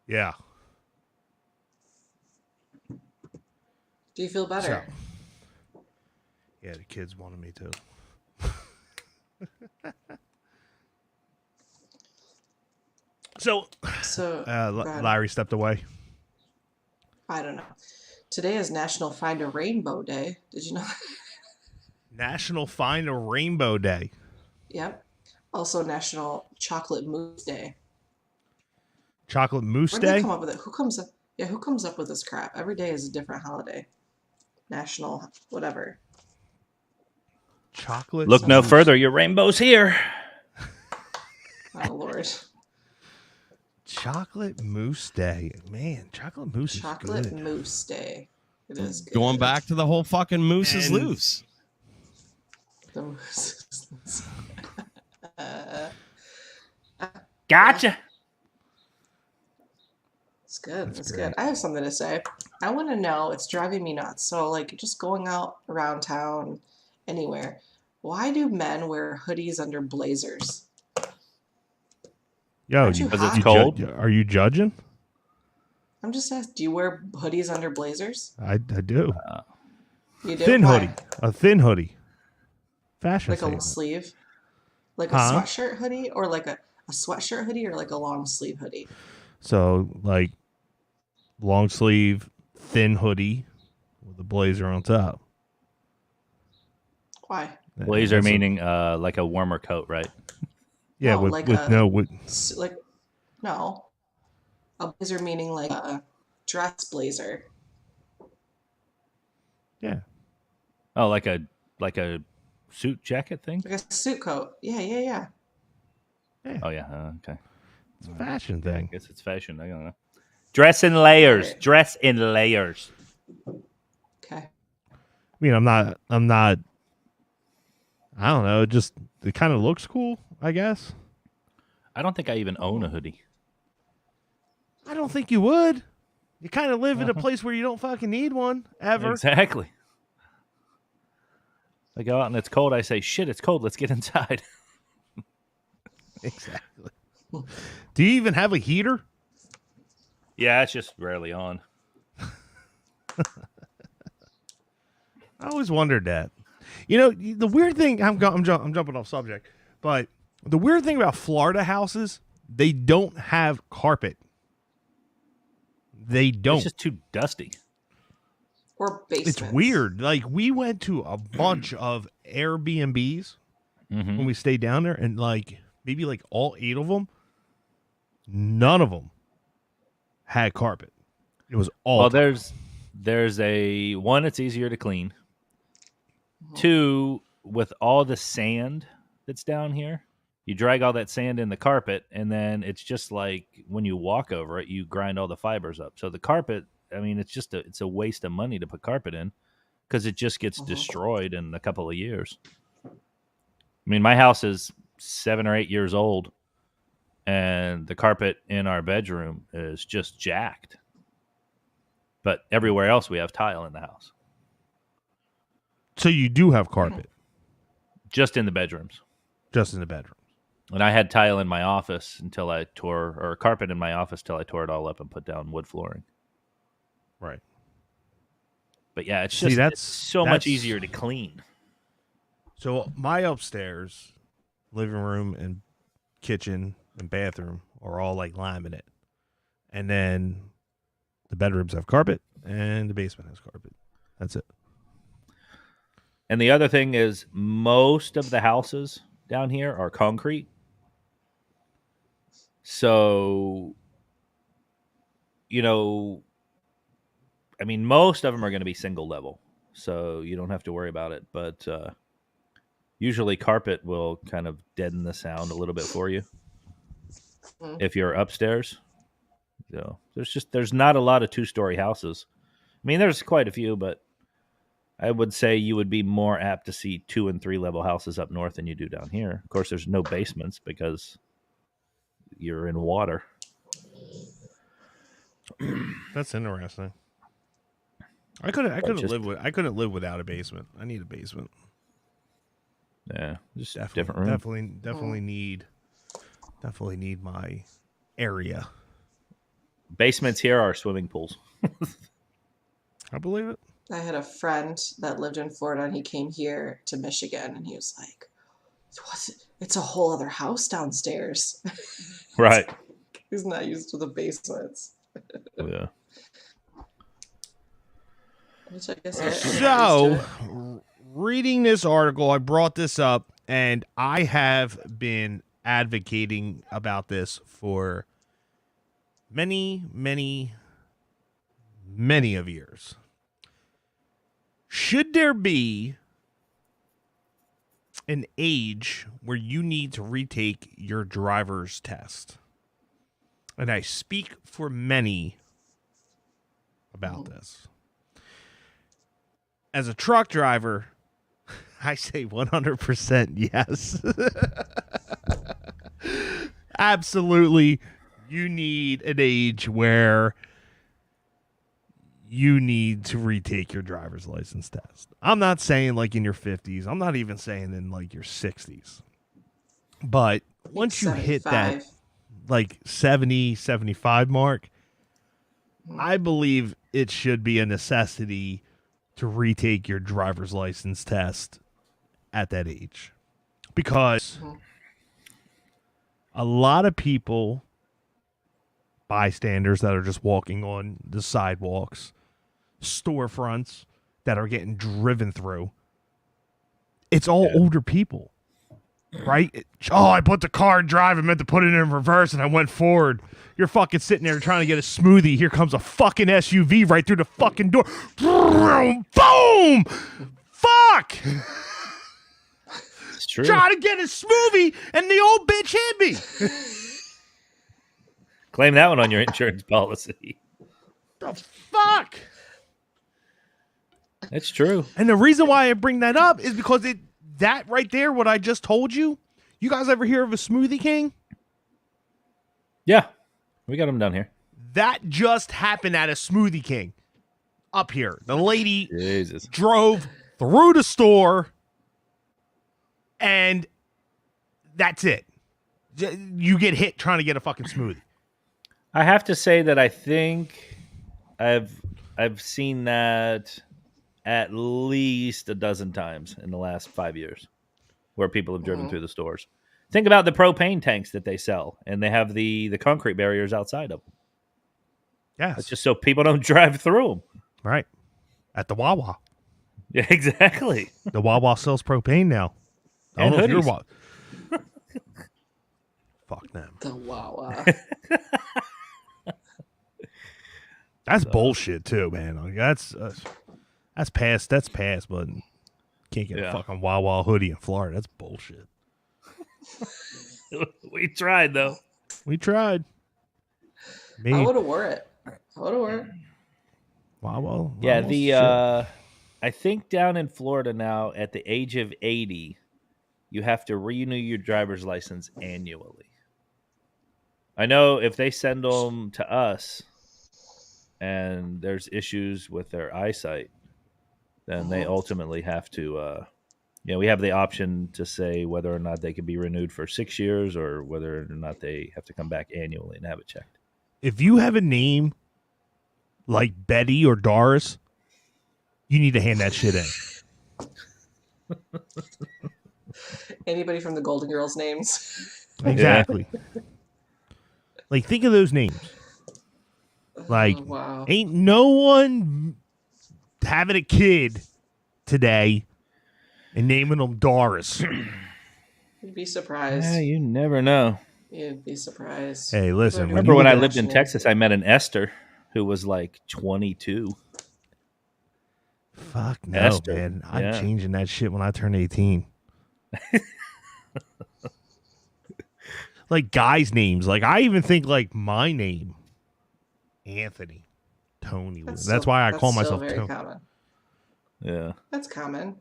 Yeah. Do you feel better? So, yeah, the kids wanted me to. So Larry stepped away. I don't know. Today is National Find a Rainbow Day. Did you know? National Find a Rainbow Day. Yep. Also National Chocolate Mousse Day. Chocolate Mousse Where Day? did they come up with it? Who comes up with this crap? Every day is a different holiday. National whatever. Chocolate. Look no further. Your rainbow's here. Oh Lord. Chocolate Mousse Day. Man, chocolate mousse is good. Chocolate Mousse Day. It is good. Going back to the whole fucking moose is loose. The moose is loose. Gotcha. It's good. It's good. I have something to say. I want to know, it's driving me nuts. So, like, just going out around town, anywhere, why do men wear hoodies under blazers? Yo, because it's cold. Are you judging? I'm just asking, do you wear hoodies under blazers? I do. You do? Thin Why? hoodie. A thin hoodie. Fashion Like statement. a sleeve? Like a sweatshirt hoodie? Or like a sweatshirt hoodie or like a long sleeve hoodie? So, like, long sleeve, thin hoodie with a blazer on top. Why? Blazer meaning like a warmer coat, right? Yeah, No, no. A blazer meaning like a dress blazer. Yeah. Oh, like a suit jacket thing? Like a suit coat. Yeah. Oh yeah, okay. It's a fashion thing. I guess it's fashion. I don't know. Dress in layers. Right. Dress in layers. Okay. I mean, I'm not. I don't know. It kind of looks cool, I guess. I don't think I even own a hoodie. I don't think you would. You kind of live in a place where you don't fucking need one ever. Exactly. I go out and it's cold. I say, "Shit, it's cold. Let's get inside." Exactly. Do you even have a heater? Yeah, it's just rarely on. I always wondered that. You know, the weird thing. I'm jumping off subject, but the weird thing about Florida houses, they don't have carpet. They don't. It's just too dusty. Or basements. It's weird. Like, we went to a bunch of Airbnbs when we stayed down there, and like maybe like all 8 of them, none of them had carpet. It was all. Well, there's a one. It's easier to clean. 2, with all the sand that's down here, you drag all that sand in the carpet, and then it's just like when you walk over it, you grind all the fibers up. So the carpet, I mean, it's a waste of money to put carpet in because it just gets destroyed in a couple of years. I mean, my house is 7 or 8 years old, and the carpet in our bedroom is just jacked. But everywhere else, we have tile in the house. So you do have carpet? Just in the bedrooms. Just in the bedrooms. And I had tile in my office until I or carpet in my office till I tore it all up and put down wood flooring. Right. But yeah, it's so much easier to clean. So my upstairs living room and kitchen and bathroom are all like laminate. And then the bedrooms have carpet and the basement has carpet. That's it. And the other thing is most of the houses down here are concrete. So, you know, I mean, most of them are going to be single level. So you don't have to worry about it. But usually carpet will kind of deaden the sound a little bit for you if you're upstairs. So there's not a lot of 2-story houses. I mean, there's quite a few, but I would say you would be more apt to see 2 and 3 level houses up north than you do down here. Of course, there's no basements because you're in water. That's interesting. I couldn't live without a basement. I need a basement. Yeah, just Definitely, different room. definitely need my area. Basements here are swimming pools. I believe it. I had a friend that lived in Florida, and he came here to Michigan, and he was like, it's a whole other house downstairs. Right. He's not used to the basements. Yeah. Which I guess So, reading this article, I brought this up, and I have been advocating about this for many of years. Should there be an age where you need to retake your driver's test? And I speak for many about this. As a truck driver, I say 100% yes. Absolutely. You need an age where you need to retake your driver's license test. I'm not saying like in your 50s. I'm not even saying in like your 60s. But once you hit that like 70, 75 mark, I believe it should be a necessity to retake your driver's license test at that age. Because a lot of people, bystanders that are just walking on the sidewalks, storefronts that are getting driven through, it's all older people, right? I put the car in drive, I meant to put it in reverse and I went forward. You're fucking sitting there trying to get a smoothie. Here comes a fucking SUV right through the fucking door. Boom! Fuck! It's true. Trying to get a smoothie and the old bitch hit me. Claim that one on your insurance policy. The fuck? It's true. And the reason why I bring that up is because that right there, what I just told you, you guys ever hear of a Smoothie King? Yeah. We got them down here. That just happened at a Smoothie King up here. The lady Jesus. drove through the store and that's it. You get hit trying to get a fucking smoothie. I have to say that I think I've seen that at least a dozen times in the last 5 years where people have driven through the stores. Think about the propane tanks that they sell, and they have the concrete barriers outside of them. Yes. It's just so people don't drive through them. Right. At the Wawa. Yeah, exactly. The Wawa sells propane now. I don't know if you're fuck them. The Wawa. That's bullshit too, man. Like that's past. That's past, but can't get a fucking Wawa hoodie in Florida. That's bullshit. We tried though. We tried. I would have wore it. Wawa. Yeah, I think down in Florida now, at the age of 80, you have to renew your driver's license annually. I know if they send them to us and there's issues with their eyesight, then they ultimately have to, we have the option to say whether or not they can be renewed for 6 years or whether or not they have to come back annually and have it checked. If you have a name like Betty or Doris, you need to hand that shit in. Anybody from the Golden Girls names? Exactly. Like, think of those names. Like, wow. Ain't no one having a kid today and naming them Doris. You'd be surprised. Yeah, you never know. You'd be surprised. Hey, listen. Remember when I lived in Texas, I met an Esther who was like 22. Fuck no, Esther. man. I'm Yeah. changing that shit when I turn 18. Like guys' names. Like I even think like my name, Anthony, Tony. That's why I call myself very Tony. Common. Yeah. That's common.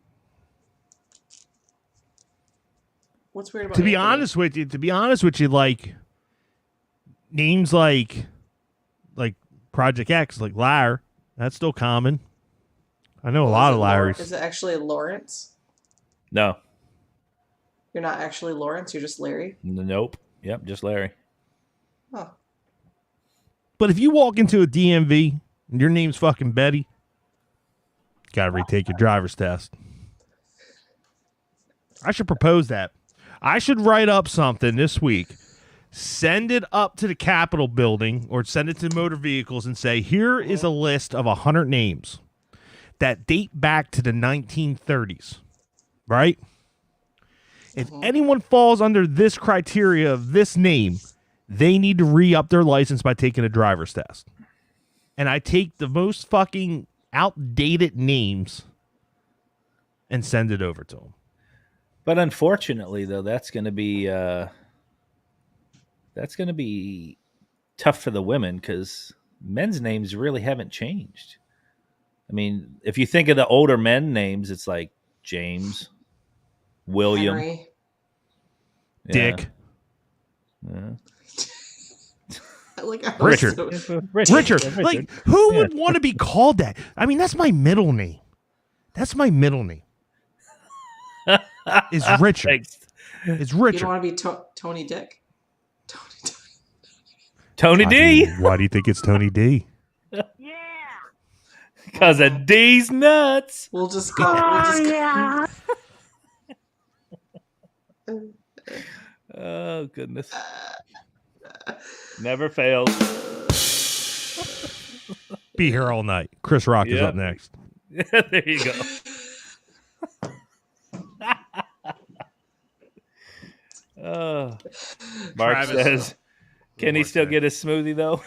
What's weird about To be Anthony? honest with you, like names like Project X, like Lyre, that's still common. I know a lot of Larrys. Is it actually Lawrence? No. You're not actually Lawrence. You're just Larry. Nope. Yep, just Larry. Huh. But if you walk into a DMV and your name's fucking Betty, you gotta retake your driver's test. I should propose that. I should write up something this week, send it up to the Capitol building or send it to motor vehicles and say, here is a list of 100 names that date back to the 1930s, right? If anyone falls under this criteria of this name, they need to re-up their license by taking a driver's test. And I take the most fucking outdated names and send it over to them. But unfortunately, though, that's going to be tough for the women because men's names really haven't changed. I mean, if you think of the older men names, it's like James, William, Henry. Dick, Richard. Richard. Like, who would want to be called that? I mean, that's my middle name. Is Richard. It's Richard. You don't want to be Tony Dick? Tony D. Why do you think it's Tony D? Because of D's nuts. We'll just go. Oh, goodness. Never fails. Be here all night. Chris Rock is up next. There you go. Mark Travis, says, can he still get his smoothie, though?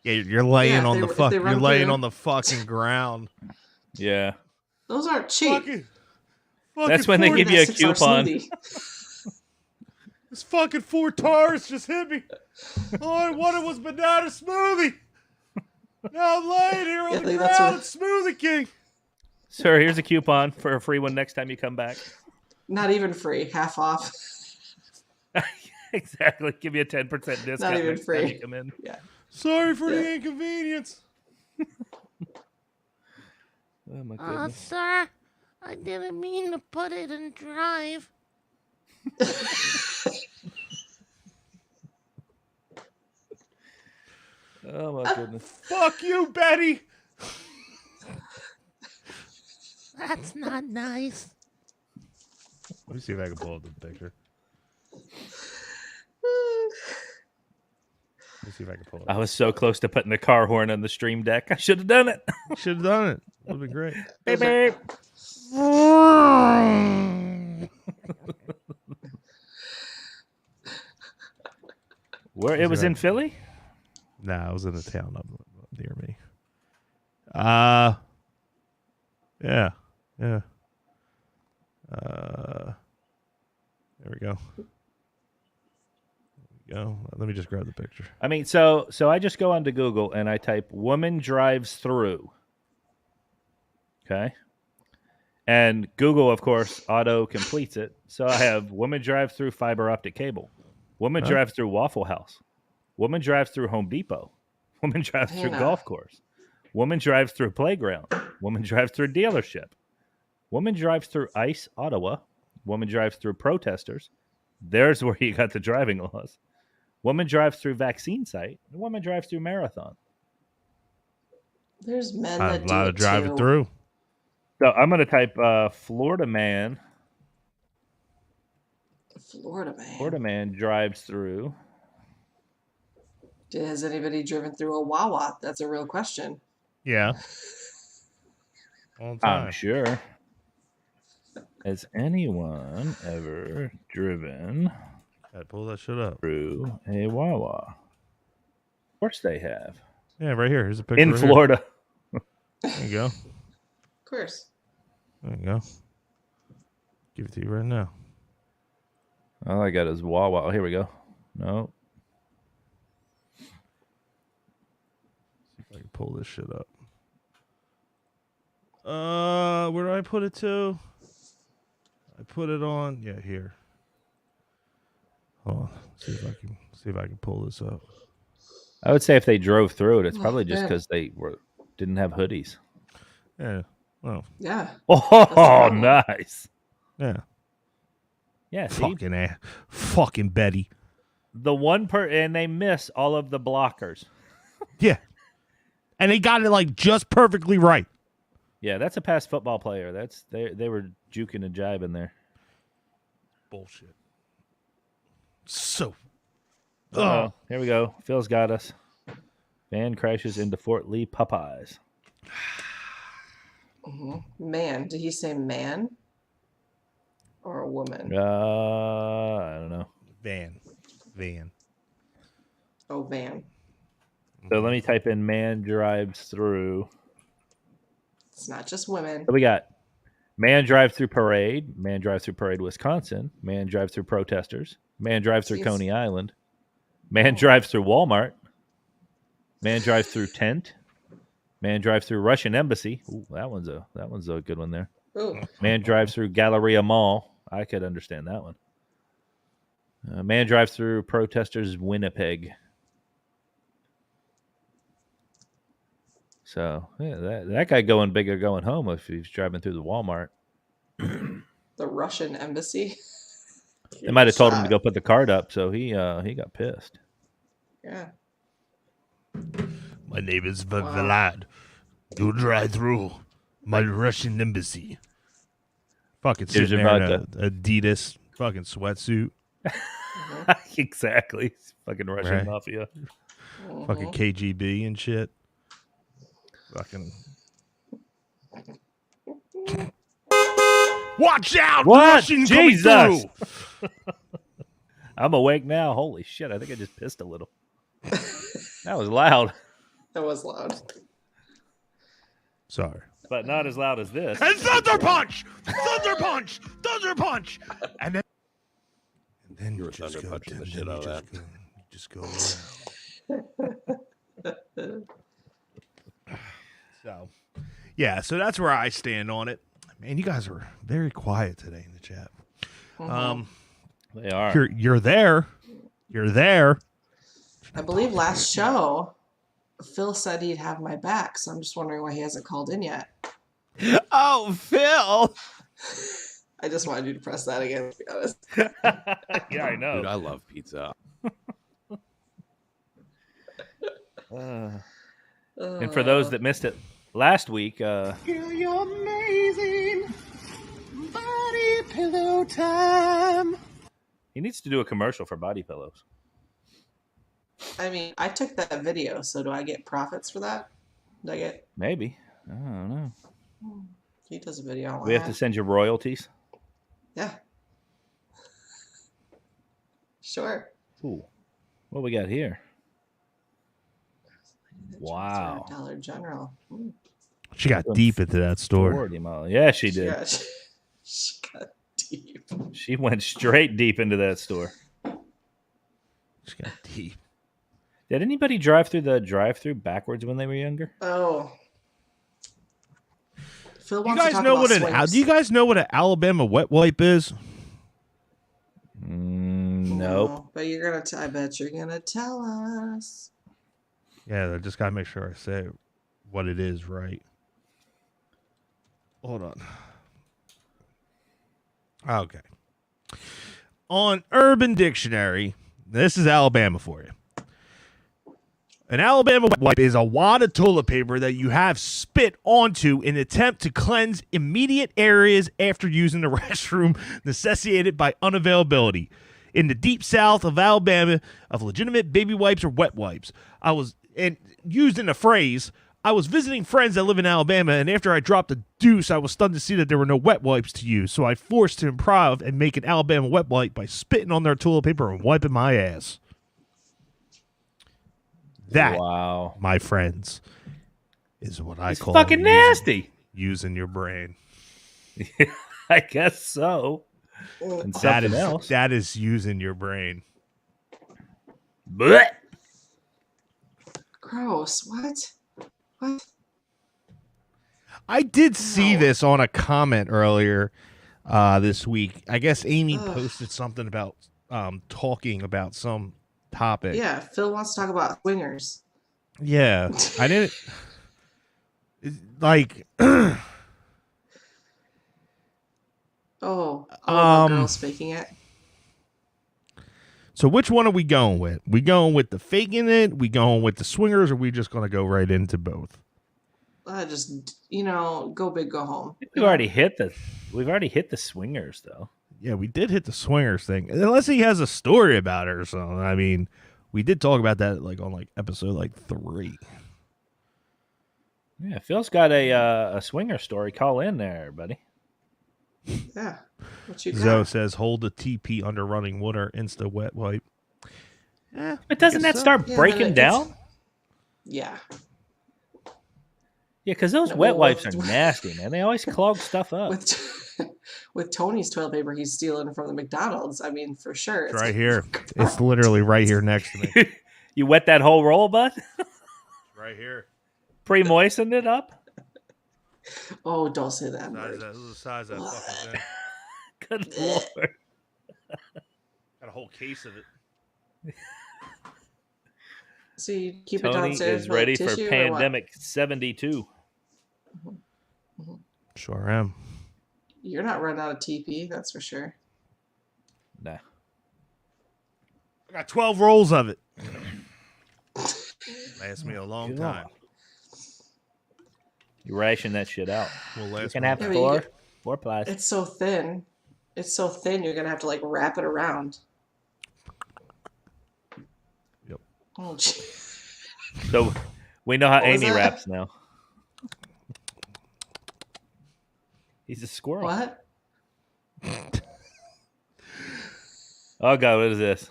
Yeah, you're laying on the fuck. they You're run laying through. on the fucking ground. Yeah. Those aren't cheap. That's when they give you a coupon. This fucking 4 tars just hit me. All I wanted was banana smoothie. Now I'm laying here on the ground at Smoothie King. Sir, here's a coupon for a free one next time you come back. Not even free. Half off. Exactly. Give you a 10% discount. Not even next time free. you come in. Yeah. Sorry for the inconvenience. Oh, my goodness. Sir, I didn't mean to put it in drive. Oh, my goodness. Fuck you, Betty. That's not nice. Let me see if I can pull up the picture. Let me see if I can pull it up. I was so close to putting the car horn on the stream deck. I should have done it. Should have done it. Would have been great. Beep, beep. Where it was in Philly? Nah, I was in a town up near me. Yeah. There we go. Let me just grab the picture. I mean, so I just go onto Google and I type "woman drives through." Okay. And Google, of course, auto completes it. So I have woman drives through fiber optic cable. Woman drives through Waffle House. Woman drives through Home Depot. Woman drives through golf course. Woman drives through playground. Woman drives through dealership. Woman drives through ICE Ottawa. Woman drives through protesters. There's where you got the driving laws. Woman drives through vaccine site. Woman drives through marathon. There's men A that do lot it of driving too. through. So I'm going to type Florida man. Florida man. Florida man drives through. Has anybody driven through a Wawa? That's a real question. Yeah. All the time. I'm sure. Has anyone ever driven Gotta pull that shit up. through a Wawa? Of course they have. Yeah, right here. Here's a picture. In right Florida. Here. There you go. Of course. There you go. Give it to you right now. All I got is Wawa. Oh, here we go. No. See if I can pull this shit up. Where do I put it to? I put it on. Yeah, here. Hold on. See if I can pull this up. I would say if they drove through it, it's probably just because they didn't have hoodies. Yeah. Oh. Yeah. Oh, nice. Yeah. Yeah. See? Fucking Betty. The one and they miss all of the blockers. Yeah. And they got it like just perfectly right. Yeah, that's a past football player. They were juking and jibing there. Bullshit. So. Oh, here we go. Phil's got us. Van crashes into Fort Lee Popeyes. Man, did he say man or a woman? I don't know. Van. Oh, van. So let me type in man drives through. It's not just women. So we got man drive through parade, man drive through parade, Wisconsin, man drive through protesters, man drive through Coney Island, man drive through Walmart, man drive through tent, man drive through Russian embassy. Ooh, that one's a good one there. Ooh. Man drive through Galleria Mall. I could understand that one. Man drive through protesters Winnipeg. So yeah, that guy going big or going home if he's driving through the Walmart. The Russian embassy. They might have told him to go put the card up, so he got pissed. Yeah. My name is Vlad. You drive through my Russian embassy. Fucking sitting there in an Adidas fucking sweatsuit. Exactly. Fucking Russian mafia. Fucking KGB and shit. Fucking. Watch out! What? Russian Jesus! coming through! I'm awake now. Holy shit! I think I just pissed a little. That was loud. That was loud. Sorry. But not as loud as this. And Thunder Punch! Thunder Punch! Thunder Punch! And then You were thunder punching the shit out of that. Just go around. So, yeah, so that's where I stand on it. Man, you guys are very quiet today in the chat. They are. You're there. You're there. I believe last show, Phil said he'd have my back, so I'm just wondering why he hasn't called in yet. Oh, Phil! I just wanted you to press that again, to be honest. Yeah, I know. Dude, I love pizza. And for those that missed it last week, You're amazing. Body pillow time. he needs to do a commercial for body pillows. I mean, I took that video, so do I get profits for that? Do I get? Maybe. I don't know. He does a video on We have to send you royalties. Yeah. Sure. Cool. What we got here? Wow. Dollar General. Ooh. She got deep into that store. Yeah, she did. Yeah, she got deep. She went straight deep into that store. She got deep. Did anybody drive through the drive-through backwards when they were younger? Oh. Phil Do you wants to guys talk know about what swingers. do you guys know what an Alabama wet wipe is? Nope. No, but you're gonna. I bet you're gonna tell us. Yeah, I just gotta make sure I say what it is right. Hold on. Okay. On Urban Dictionary, this is Alabama for you. An Alabama wet wipe is a wad of toilet paper that you have spit onto in an attempt to cleanse immediate areas after using the restroom necessitated by unavailability. In the deep south of Alabama, of legitimate baby wipes or wet wipes. Used in the phrase, I was visiting friends that live in Alabama, and after I dropped a deuce, I was stunned to see that there were no wet wipes to use, so I forced to improv and make an Alabama wet wipe by spitting on their toilet paper and wiping my ass. That, wow, my friends, is what I call fucking nasty. Using your brain. I guess so. And something else. That is using your brain. Blech. Gross. What? I did see this on a comment earlier this week. I guess Amy posted something about talking about some topic. Yeah, Phil wants to talk about swingers. Yeah, I didn't like. Oh, girls faking it. So which one are we going with? We going with the faking it? We going with the swingers? Or are we just going to go right into both? Just go big, go home. We've already hit the swingers though. Yeah, we did hit the swingers thing. Unless he has a story about it or something. I mean, we did talk about that on episode 3. Yeah, Phil's got a swinger story. Call in there, buddy. Yeah. What you got? Zoe says, hold the TP under running water, insta wet wipe. But doesn't that start breaking down? Yeah. Yeah, because those wet wipes are nasty, man. They always clog stuff up. With Tony's toilet paper, he's stealing from the McDonald's. I mean, for sure. It's right here. It's literally right here next to me. You wet that whole roll, bud? Right here. Pre-moistened it up? Oh, don't say that. This is the size of that fucking thing. Good Lord. Got a whole case of it. So you keep Tony it downstairs. is ready for tissue pandemic 72. Sure am. You're not running out of TP, that's for sure. Nah. I got 12 rolls of it. Lasts me a long time. You ration that shit out. You can have four plies. It's so thin. It's so thin, you're going to have to wrap it around. Yep. Oh, gee. So we know how What was Amy that? raps now. He's a squirrel. What? Oh, God, what is this?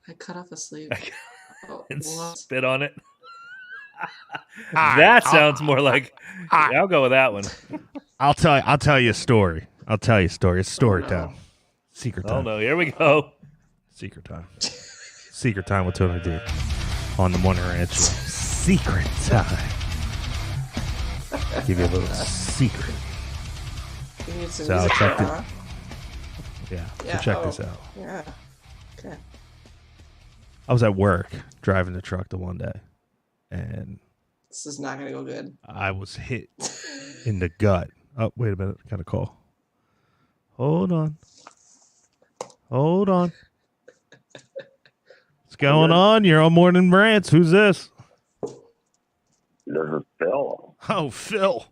I cut off a sleeve. And what? spit on it. That sounds more like. Yeah, I'll go with that one. I'll tell you a story. It's story time. Secret time. Oh no! Here we go. Secret time. Secret time with Tony D on the Morn'In Rants. Secret time. Give you a little secret. You need some So music check there, it. huh? Yeah. So check this out. Yeah. Okay. I was at work driving the truck the one day, and This is not going to go good. I was hit in the gut. Oh, wait a minute. Got a call. Hold on. What's going on? You're on Morn'In Rants. Who's this? This is Phil. Oh, Phil.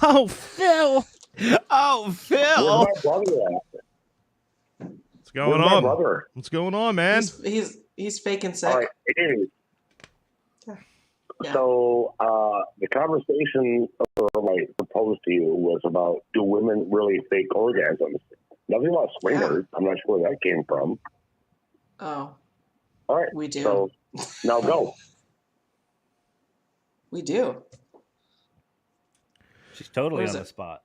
Where's my brother at? What's going Where's my on? brother? What's going on, man? He's faking sick. All right, hey. Yeah. So the conversation I proposed to you was about, do women really fake orgasms? Nothing about swingers. I'm not sure where that came from. Oh. All right. We do. So now go. We do. She's totally Where's on it? the spot.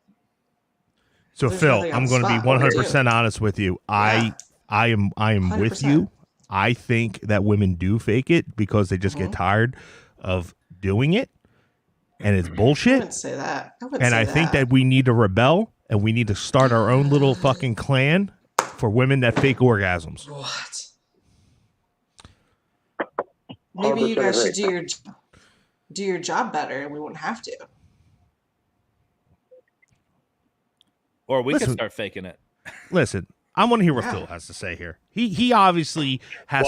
So, There's Phil, nothing on I'm the going to be spot. What do we 100% honest with you. I am with 100%. you. I think that women do fake it because they just get tired of doing it, and it's I bullshit. wouldn't say that. And I think that we need to rebel, and we need to start our own little fucking clan for women that fake orgasms. What? Maybe you guys should do your job better, and we wouldn't have to. Or we Listen. could start faking it. Listen, I want to hear what Phil has to say here. He obviously has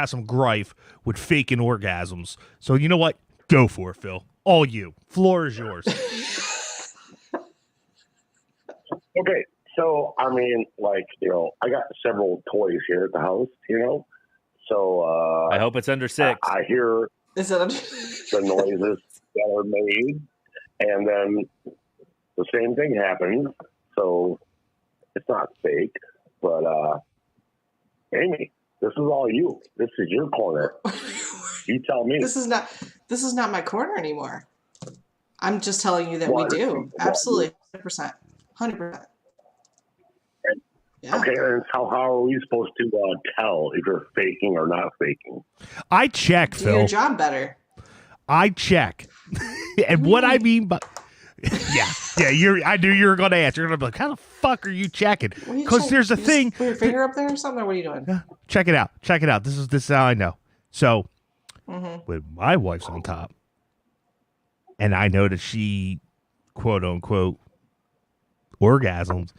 some gripe with faking orgasms. So you know what? Go for it, Phil. All you. Floor is yours. Okay. So, I mean, I got several toys here at the house, So I hope it's under 6. I hear Is it under- the noises that are made, and then the same thing happens. So it's not fake, but Amy, this is all you. This is your corner. You tell me. This is not my corner anymore. I'm just telling you that we What? do. Absolutely. 100%. 100%. Yeah. Okay, and how are we supposed to tell if you're faking or not faking? I check, Do Phil. your job better. I check. And what I mean by I knew you were going to ask. You're going to be like, how the fuck are you checking? Because there's a thing. Put your finger up there or something, or what are you doing? Check it out. This is how I know. So when my wife's on top, and I know that she, quote unquote, orgasms,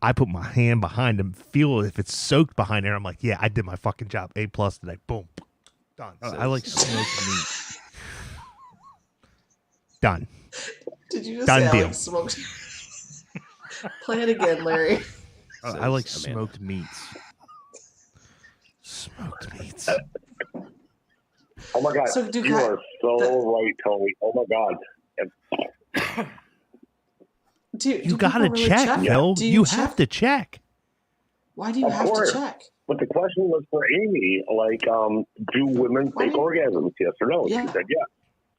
I put my hand behind him, feel if it's soaked behind there. I'm like, yeah, I did my fucking job. A+ today. Boom. Done. I like smoked meat. Done. Did you just Done say deal. I like smoked? Play it again, Larry. I like smoked meats. Smoked meats. Oh my God. So you are so right, Tony. Oh my God. You gotta really check, Phil. Do you check? have to check. Why do you Of have course. to check? But the question was for Amy, like, do women fake orgasms? Yes or no? Yeah. She said yes.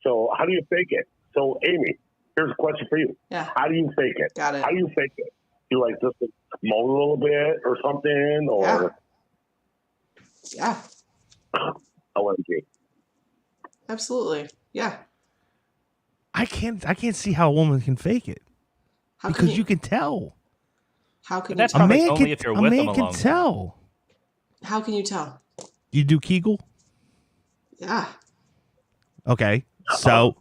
So how do you fake it? So Amy, here's a question for you. Yeah. How do you fake it? Got it. How do you fake it? You like just moan a little bit or something, or Yeah. OMG. Absolutely. Yeah. I can't see how a woman can fake it. How can because you can tell. How can But that's you probably tell? only if you're with a them man a can long time. tell. How can you tell? You do Kegel? Yeah. Okay. So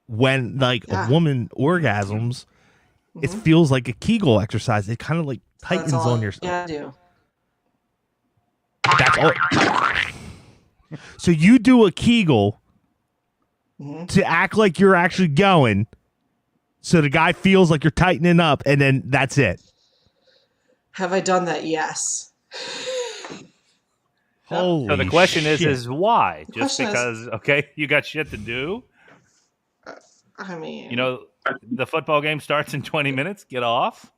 when like a woman orgasms, it feels like a Kegel exercise. It kind of like tightens That's all. on your Yeah, I do. That's all. So you do a Kegel to act like you're actually going, so the guy feels like you're tightening up, and then that's it. Have I done that? Yes. Holy So the question shit. is why? Just question is- because, okay, you got shit to do? I mean, You know, the football game starts in 20 minutes. Get off.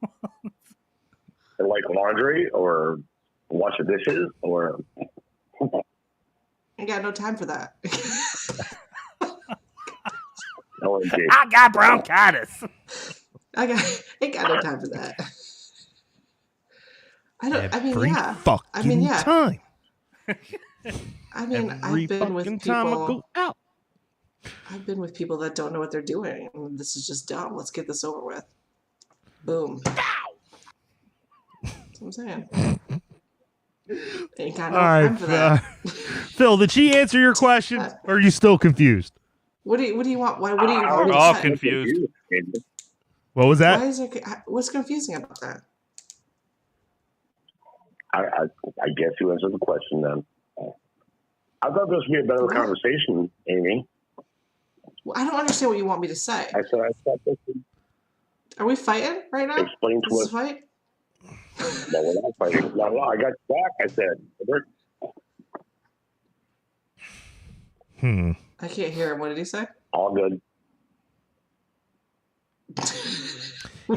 Like laundry or wash the dishes or. I got no time for that. OMG. I got bronchitis. I got no time for that. I don't. I mean, Every yeah. fucking I mean, yeah. time. I mean, Every I've been with fucking time I people. go out. I've been with people that don't know what they're doing. I mean, this is just dumb. Let's get this over with. Boom. That's what I'm saying. Ain't got no All right, time for that. Phil, did she answer your question, or are you still confused? What do you want? What do you want? We're me to all say? confused. What was that? Why is it? What's confusing about that? I guess you answered the question then. I thought this would be a better conversation, Amy. Well, I don't understand what you want me to say. I said I thought this would Are we fighting right now? explain to This is us. a fight? No, we're not fighting. No, I got you back. I said. I can't hear him. What did he say? All good.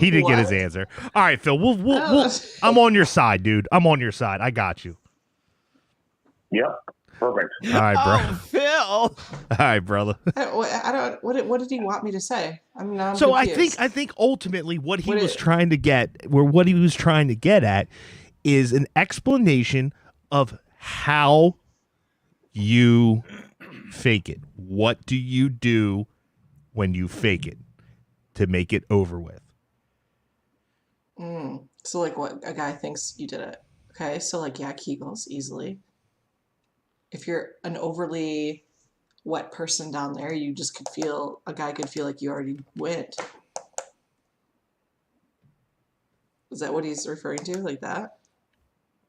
He didn't get his What? answer. All right, Phil. We'll I'm on your side, dude. I'm on your side. I got you. Yep. Perfect. All right, bro. Phil. All right, brother. I don't. What did he want me to say? I'm not. So confused. I think ultimately what he What was it- trying to get, or what he was trying to get at, is an explanation of how you fake it. What do you do when you fake it to make it over with? So like, what a guy thinks you did it. Okay, so like, yeah, Kegels easily. If you're an overly wet person down there, you just could feel a guy could feel like you already went. Is that what he's referring to? Like that?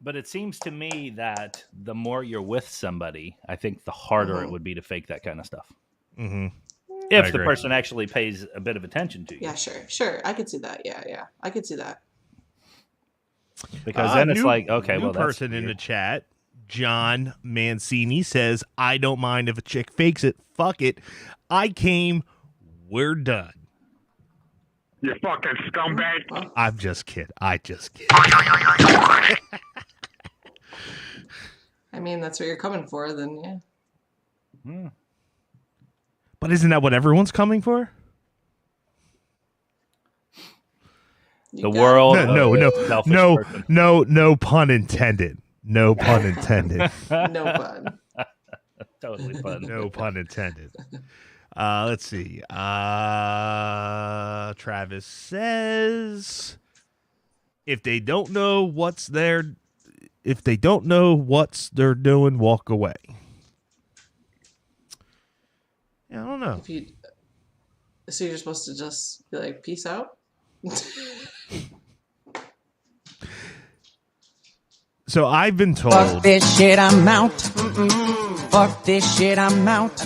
But it seems to me that the more you're with somebody, I think the harder it would be to fake that kind of stuff. Mm-hmm. If I the agree. person actually pays a bit of attention to you. Yeah, sure. I could see that. Yeah, I could see that. Because then it's like, okay, new well, that's person in the weird. chat, John Mancini says, "I don't mind if a chick fakes it. Fuck it. I came. We're done." You fucking scumbag. I'm just kidding. I just kidding. I mean, that's what you're coming for, then yeah. But isn't that what everyone's coming for? The world. No pun intended. No pun intended. No fun. Totally fun. No pun intended. Let's see. Travis says, if they don't know what's they're doing, walk away. Yeah, I don't know. So you're supposed to just be like, peace out? So I've been told. Fuck this shit, I'm out. Fuck this shit, I'm out.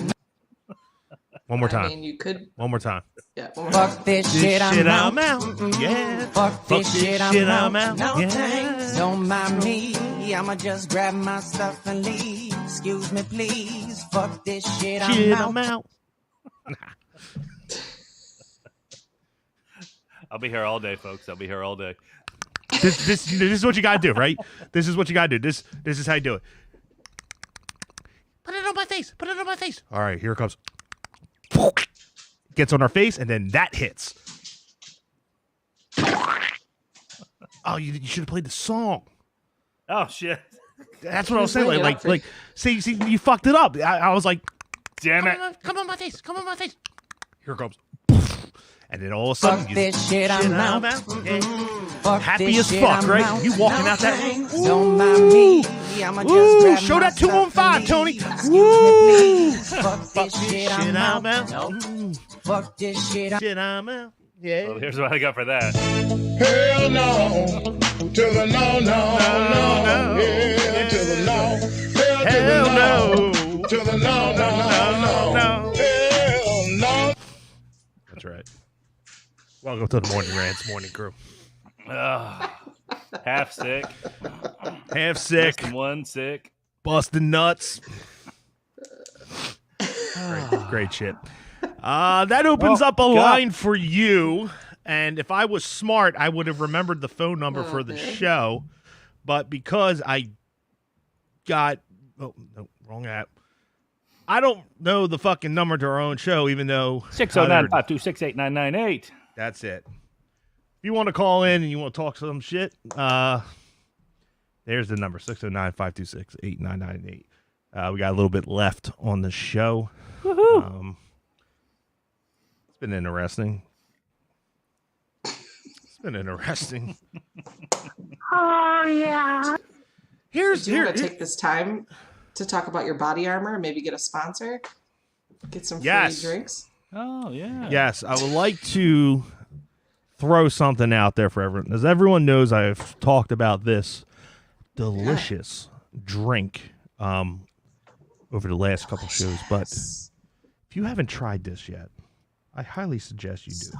One more time. I mean, you could. One more time. Yeah. One more Fuck time. this shit, I'm out. Yeah. Fuck this shit, I'm out. No Yeah. thanks, don't mind me. I'ma just grab my stuff and leave. Excuse me, please. Fuck this shit, I'm out. I'll be here all day, folks. I'll be here all day. This is what you gotta do, right? This is what you gotta do. This is how you do it. Put it on my face. Put it on my face. All right, here it comes. Gets on our face, and then that hits. Oh, you should have played the song. Oh shit! That's what I was saying. Like, see, you fucked it up. I was like, damn it! Come on my face. Come on my face. Here it comes. And then all of a sudden, Fuck this shit, I'm out. Fuck happy this as shit, fuck, I'm right? out. You walking No out that. thanks, don't mind me. I'ma just Ooh, grab show my that 2 on stuff and 5, Tony. leave. Woo! Fuck this shit, I'm out. Nope. Fuck this shit, I'm out. Yeah. Well, here's what I got for that. Hell no. To the no, no. Yeah, to the no. Hell no. To the no. Hell no. That's right. Welcome to the Morning Rants Morning Crew. Half sick. Half sick. One sick. Busting nuts. Great shit. That opens up a line for you. And if I was smart, I would have remembered the phone number for the show. But because I got... Oh, no, wrong app. I don't know the fucking number to our own show, even though... 609-526-8998. That's it. If you want to call in and you want to talk some shit, there's the number, 609-526-8998. We got a little bit left on the show. Woohoo! It's been interesting. Oh yeah. Do you Here. want to take this time to talk about your body armor? Maybe get a sponsor. Get some free drinks. Oh yeah. Yes, I would like to throw something out there for everyone. As everyone knows, I've talked about this delicious drink over the last couple shows. But if you haven't tried this yet, I highly suggest you do. So good.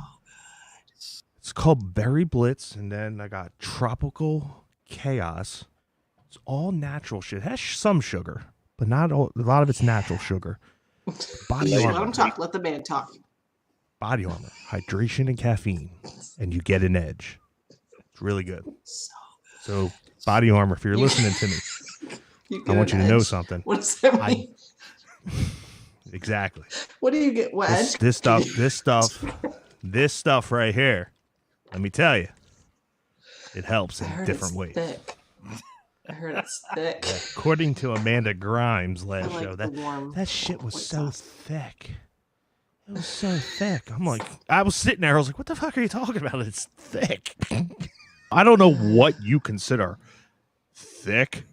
It's called Berry Blitz, and then I got Tropical Chaos. It's all natural shit. It has some sugar, but not all, a lot of it's natural sugar. Body Let armor. him talk. Let the man talk. Body armor, hydration, and caffeine, and you get an edge. It's really good. So, body armor, if you're listening to me, I want you to know something. What does that mean? Exactly. What do you get? What? This stuff right here. Let me tell you, it helps in different ways. Thick. I heard it's thick. Yeah, according to Amanda Grimes last like show, the that shit was so thick. It was so thick. I'm like, I was sitting there. I was like, what the fuck are you talking about? It's thick. I don't know what you consider thick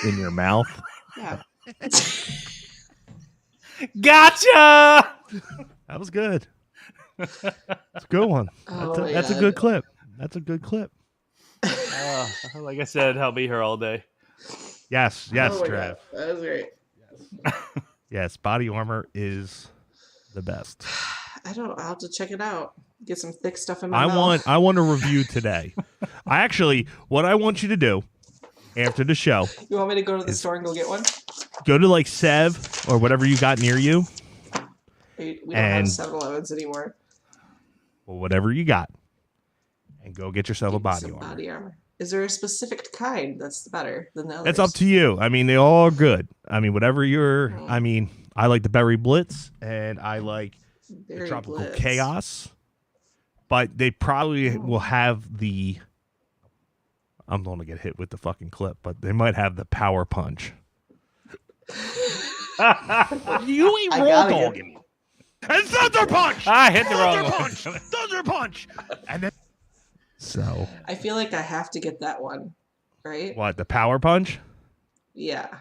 in your mouth. Yeah. Gotcha. That was good. It's a good one. That's a good clip. That's a good clip. Like I said, I'll be here all day. Yes, Oh my Trav. God. That was great. Yes, body armor is the best. I'll have to check it out. Get some thick stuff in my mouth. I want a review today. What I want you to do after the show. You want me to go to the store and go get one? Go to like Sev or whatever you got near you. We don't have 7-Elevens anymore. Well, whatever you got. And go get yourself a body armor. Body armor. Is there a specific kind that's better than the others? That's up to you. I mean, they all are good. I mean, whatever you're. I mean, I like the Berry Blitz and I like the Tropical Chaos. But they probably will have the. I'm going to get hit with the fucking clip, but they might have the Power Punch. You ain't roll dogging me. And Thunder Punch! I hit the wrong one. Thunder Punch! And then. So. I feel like I have to get that one, right? What, the Power Punch? Yeah.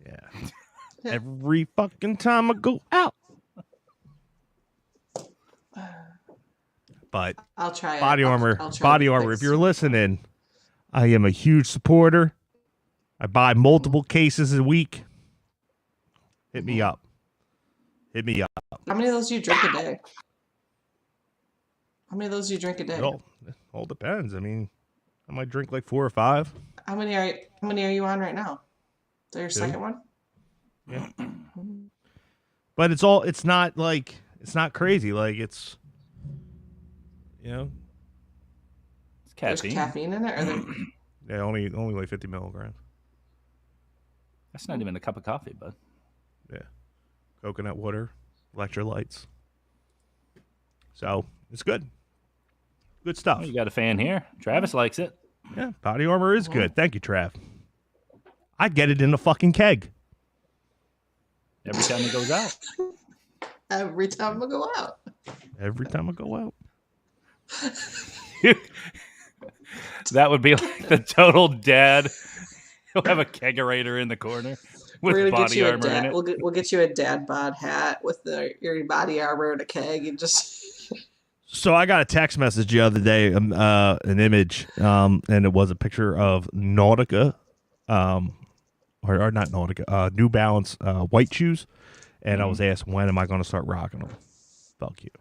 Yeah. Every fucking time I go out. But I'll try body it. armor, I'll try body the armor. fix. If you're listening, I am a huge supporter. I buy multiple cases a week. Hit me up. Hit me up. How many of those do you drink a day? How many of those do you drink a day? It all depends. I mean, I might drink like 4 or 5. How many are you on right now? Is that your 2. second one? Yeah. But it's not like, it's not crazy. Like it's, you know. It's caffeine. There's caffeine in it? Or Yeah, only like 50 milligrams. That's not even a cup of coffee, bud. Yeah. Coconut water, electrolytes. So it's good. Good stuff. Oh, you got a fan here. Travis likes it. Yeah, body armor is good. Thank you, Trav. I'd get it in a fucking keg. Every time it goes out. Every time I go out. Every time I go out. That would be like the total dad. He'll have a kegerator in the corner with We're gonna body get you armor in it. We'll get you a dad bod hat with your body armor and a keg and just. So I got a text message the other day, an image, and it was a picture of Nautica, or not Nautica, New Balance white shoes, and I was asked, when am I going to start rocking them? Fuck you.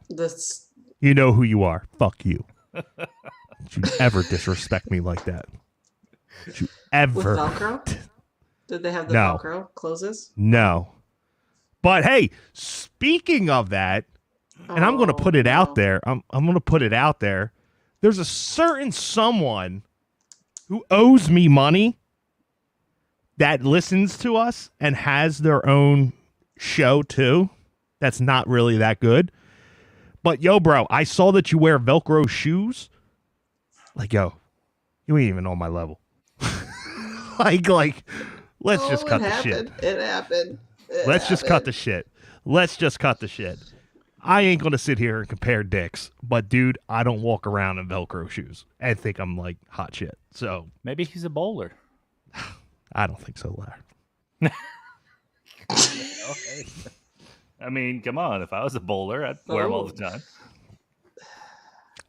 You know who you are. Fuck you. Don't you ever disrespect me like that. Don't you ever. With Velcro? Did they have the No. Velcro closes? No. But hey, speaking of that, and I'm going to put it out there. I'm going to put it out there. There's a certain someone who owes me money that listens to us and has their own show too. That's not really that good. But yo, bro, I saw that you wear Velcro shoes. Like, yo, you ain't even on my level. like, let's just cut the shit. It happened. Let's just cut the shit. Let's just cut the shit. I ain't going to sit here and compare dicks, but dude, I don't walk around in Velcro shoes and think I'm like hot shit. So maybe he's a bowler. I don't think so, Larry. I mean, come on. If I was a bowler, I'd wear them all the time.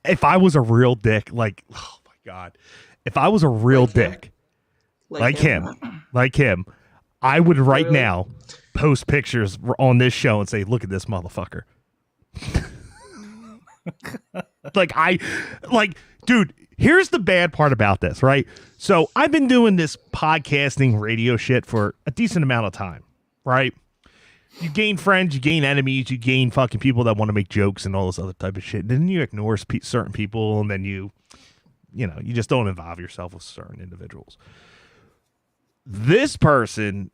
If I was a real dick, like, oh my God, if I was a real dick, like him, I would right now post pictures on this show and say, look at this motherfucker. Dude, here's the bad part about this, right? So I've been doing this podcasting radio shit for a decent amount of time, right? You gain friends, you gain enemies, you gain fucking people that want to make jokes and all this other type of shit. And then you ignore certain people, and then you just don't involve yourself with certain individuals. This person,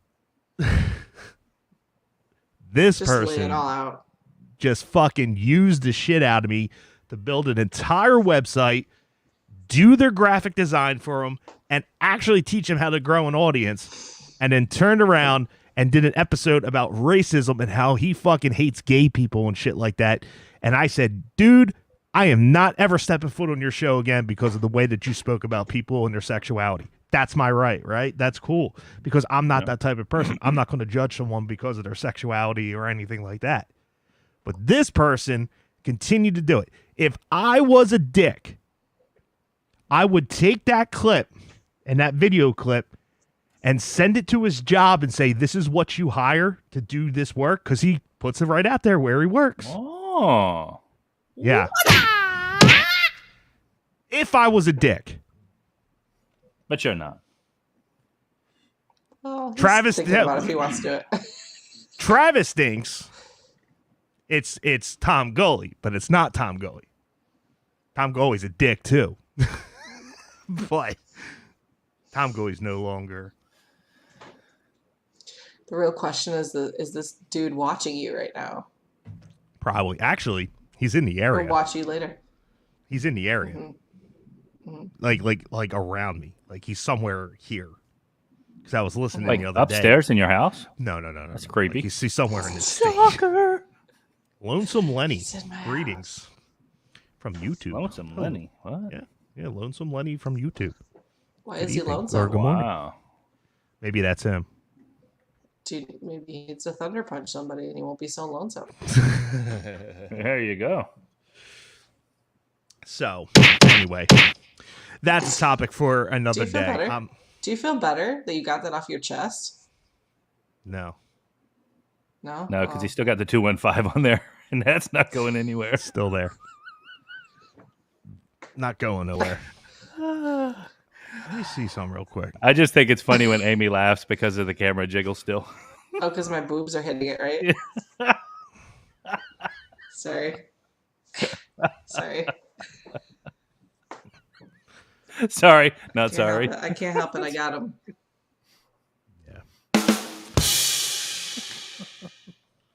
lay it all out. Just fucking used the shit out of me to build an entire website, do their graphic design for them, and actually teach them how to grow an audience, and then turned around and did an episode about racism and how he fucking hates gay people and shit like that. And I said, dude, I am not ever stepping foot on your show again because of the way that you spoke about people and their sexuality. That's my right? That's cool, because I'm not that type of person. I'm not going to judge someone because of their sexuality or anything like that. But this person continued to do it. If I was a dick, I would take that clip and that video clip and send it to his job and say, this is what you hire to do this work, because he puts it right out there where he works. Oh. Yeah. If I was a dick. But you're not. Well, Travis thinking about if he wants to do it. Travis thinks it's Tom Gully, but it's not Tom Gully. Tom Gully's a dick too. But Tom Gully's no longer. The real question is this dude watching you right now? Probably. Actually, he's in the area. Or watch you later. He's in the area. Mm-hmm. Like around me. Like he's somewhere here. Because I was listening like the other day. Upstairs in your house? No. That's creepy. Like he's somewhere in this Stalker. Lonesome Lenny. Greetings from YouTube. Lonesome Lenny. What? Yeah, Lonesome Lenny from YouTube. Why Good is he evening, lonesome? or good morning. Wow. Maybe that's him. Dude, maybe he needs to thunder punch somebody and he won't be so lonesome. There you go. So, anyway, that's a topic for another Do you feel day. better? Do you feel better that you got that off your chest? No. No? No, because he's still got the 215 on there, and that's not going anywhere. Still there. Not going nowhere. Let me see something real quick. I just think it's funny when Amy laughs because of the camera jiggle still. Oh, because my boobs are hitting it, right? Sorry. Sorry. Sorry, not sorry. I can't help it. I got him.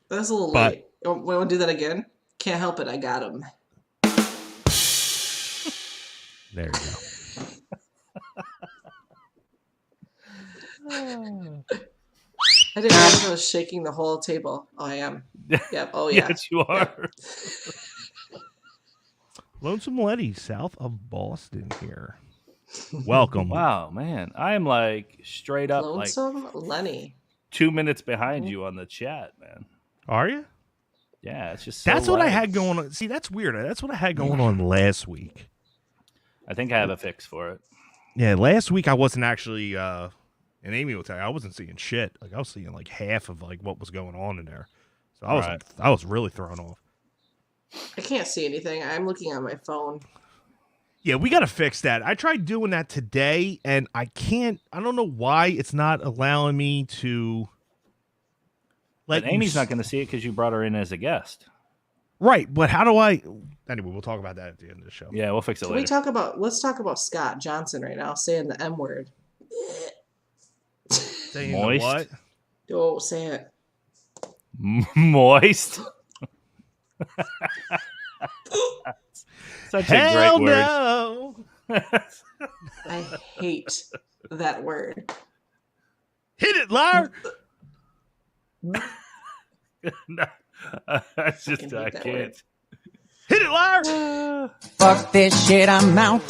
That's a little late. We want to do that again? Can't help it. I got him. There you go. I didn't realize I was shaking the whole table. Oh, I am. Yep. Oh, yeah. Yes, you are. Yep. Lonesome Letty, south of Boston here. Welcome. Wow, man. I am like straight up Lonesome Lenny. 2 minutes behind you on the chat, man. Are you? Yeah, it's just so That's what I loud. had going on. See, that's weird. That's what I had going on last week. I think I have a fix for it. Yeah, last week I wasn't actually and Amy will tell you, I wasn't seeing shit. Like I was seeing like half of like what was going on in there. So I was really thrown off. I can't see anything. I'm looking on my phone. Yeah, we got to fix that. I tried doing that today, and I can't. I don't know why it's not allowing me to. But Amy's not going to see it because you brought her in as a guest. Right, but how do I? Anyway, we'll talk about that at the end of the show. Yeah, we'll fix it later. Let's talk about Scott Johnson right now, saying the M word. Saying Moist? what? Don't say it. Moist. Such Hell a great word. no. I hate that word. Hit it, liar. No, I just I that can't. word. Hit it, liar. Fuck this shit, I'm out.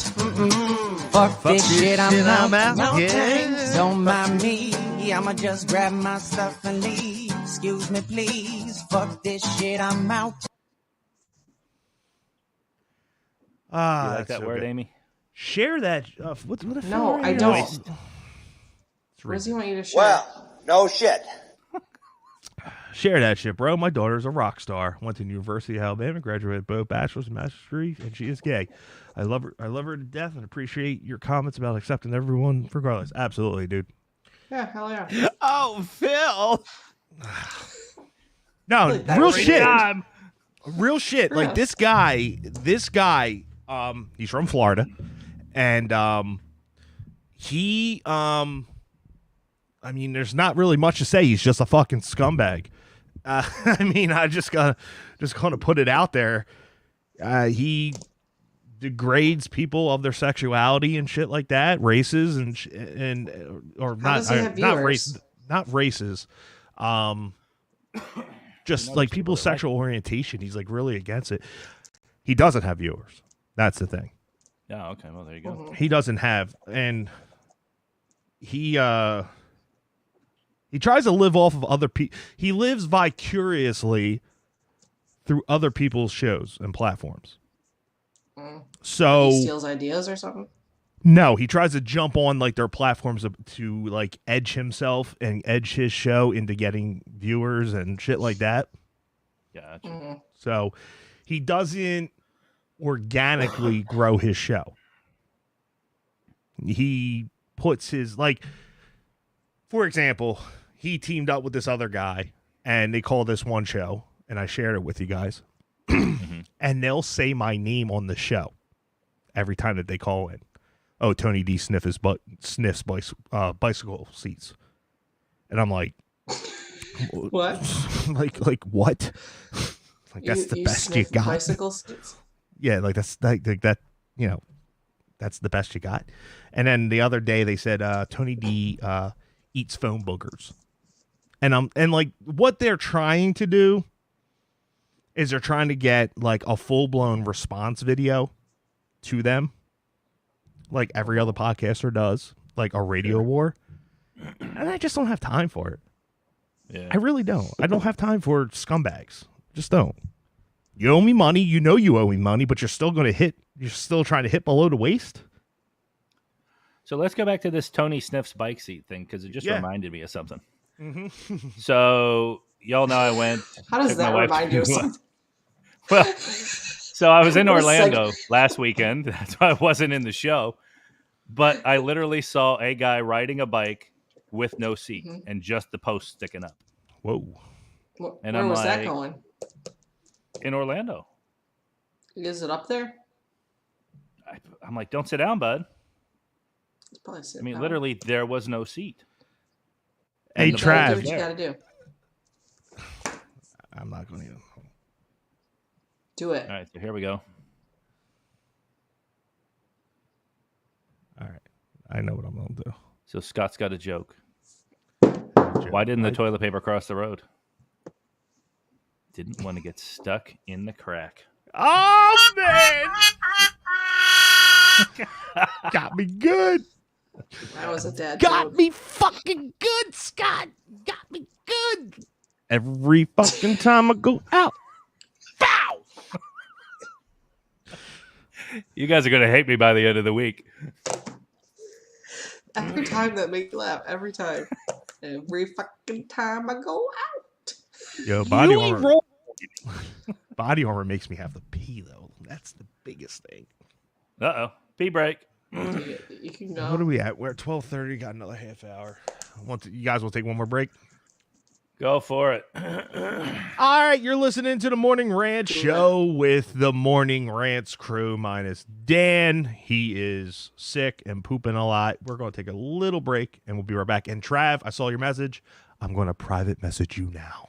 Fuck this shit, I'm out. No thanks, don't mind me. I'ma just grab my stuff and leave. Excuse me, please. Fuck this shit, I'm out. You like that word, Amy? Share that. What if No, I don't. What does he want you to share? Well, no shit. Share that shit, bro. My daughter's a rock star. Went to the University of Alabama, graduated both bachelor's and master's degrees, and she is gay. I love her. I love her to death, and appreciate your comments about accepting everyone regardless. Absolutely, dude. Yeah, hell yeah. Oh, Phil. No, real shit. Time. Real shit. Like this guy, he's from Florida, and he I mean, there's not really much to say. He's just a fucking scumbag. I mean, I just gonna put it out there. He degrades people of their sexuality and shit like that, races and or How does he have not viewers? not races. Just like people's sexual orientation. He's like really against it. He doesn't have viewers. That's the thing. Yeah, okay. Well, there you go. He doesn't have, and he tries to live off of other people. He lives vicariously through other people's shows and platforms. So He steals ideas or something? no, he tries to jump on like their platforms to like edge himself and edge his show into getting viewers and shit like that. Gotcha. So he doesn't organically grow his show. He puts his, like, for example, he teamed up with this other guy and they call this one show, and I shared it with you guys. And they'll say my name on the show every time that they call in. Oh, Tony D sniffs bicycle seats. And I'm like, what? like what? Like that's the best you got. Bicycle seats? Yeah, like that's like that, you know, that's the best you got. And then the other day they said Tony D eats foam boogers. And like what they're trying to do is they're trying to get like a full-blown response video to them, like every other podcaster does, like a radio war. And I just don't have time for it. Yeah. I really don't. I don't have time for scumbags. Just don't. You owe me money. You know you owe me money, but you're still trying to hit below the waist. So let's go back to this Tony Sniff's bike seat thing because it just reminded me of something. Mm-hmm. So y'all know I went. How does that remind you of something? Well, so I was in Orlando last weekend. That's why I wasn't in the show. But I literally saw a guy riding a bike with no seat and just the post sticking up. Whoa. And Where I'm was that like, going? In Orlando. Is it up there? I'm like, don't sit down, bud. It's probably I mean, literally, there was no seat. Hey, Trav. Do what you got to do. I'm not going to. Do it. All right, so here we go. All right. I know what I'm going to do. So Scott's got a joke. Why didn't the toilet paper cross the road? Didn't want to get stuck in the crack. Oh, man. Got me good. That was a dad Got joke. me fucking good, Scott. Got me good. Every fucking time I go out. Bow. You guys are going to hate me by the end of the week. Every time that makes me laugh. Every time. Every fucking time I go out. Yo, body armor makes me have to pee, though. That's the biggest thing. Uh-oh. Pee break. You can go. What are we at? We're at 12:30. Got another half hour. You guys will take one more break? Go for it. All right, you're listening to the Morning Rants show with the Morning Rants crew minus Dan. He is sick and pooping a lot. We're going to take a little break, and we'll be right back. And Trav, I saw your message. I'm going to private message you now.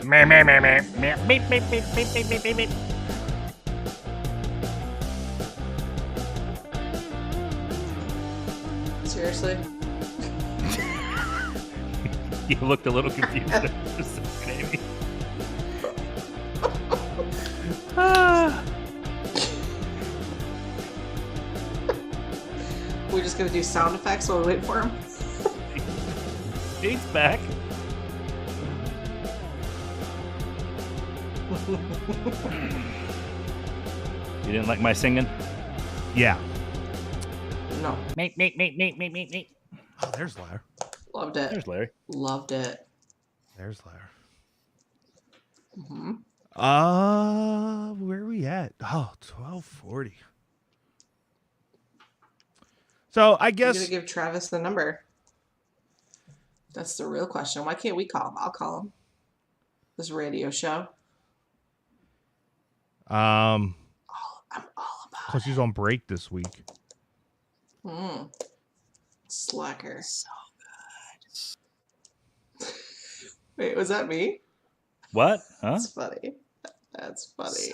Meh, meh, meh, meh, meh, beep, beep, beep, beep, beep, beep, beep, beep. Seriously? You looked a little confused there for a second, Amy. We're just gonna do sound effects while we wait for him. He's back. You didn't like my singing? Yeah. No. Meep, meep, meep, meep, meep, meep, meep. Oh, there's Larry. Loved it. There's Larry. Loved it. There's Larry. Mm-hmm. Where are we at? Oh, 12:40. So I guess You're gonna give Travis the number. That's the real question. Why can't we call him? I'll call him. This radio show. I'm all about because he's on break this week. Slacker. So good. Wait, was that me? What? Huh? That's funny. That's funny.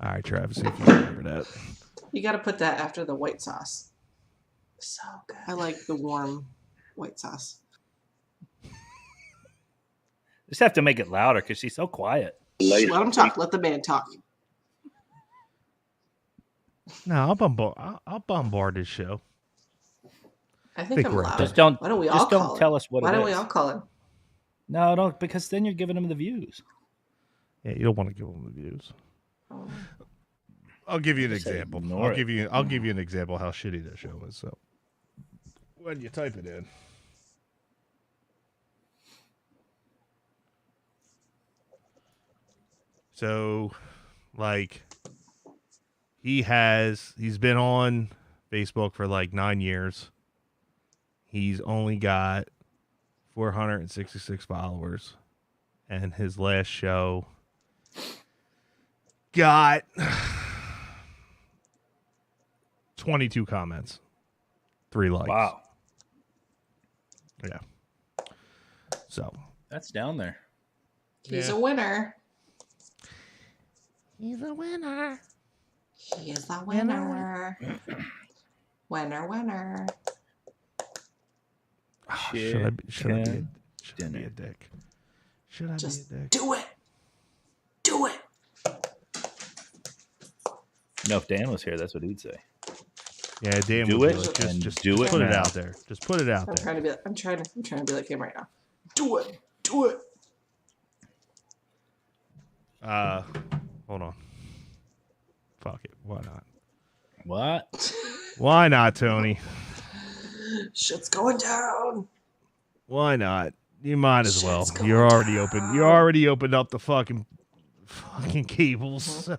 All right, Travis, see if you remember that. You got to put that after the white sauce. So good. I like the warm white sauce. Just have to make it louder because she's so quiet. Let him talk. Let the man talk. No, I'll bombard this show. I think I'm we're loud. Just don't. Why don't we just all don't call tell him? us what. Why it don't is. we all call him? No, don't, because then you're giving him the views. Yeah, you don't want to give them the views. Oh. I'll give you an Just say example. ignore I'll it. give you an example of how shitty that show is. So when you type it in. So like he's been on Facebook for like 9 years. He's only got 466 followers, and his last show got 22 comments, 3 likes. Wow. Yeah. So That's down there. He's a winner. He's a winner. He is the winner. Winner, winner. should I be a dick? Should I Just be a dick? do it. Do it. No, if Dan was here, that's what he'd say. Yeah, Dan Do would it do and Just do it put it now. out there. Just put it out I'm there. trying to be like him right now. Do it. Do it. Hold on. Fuck it. Why not? What? Why not, Tony? Shit's going down. Why not? You might as well. You're already open. You already opened up the fucking cables. So.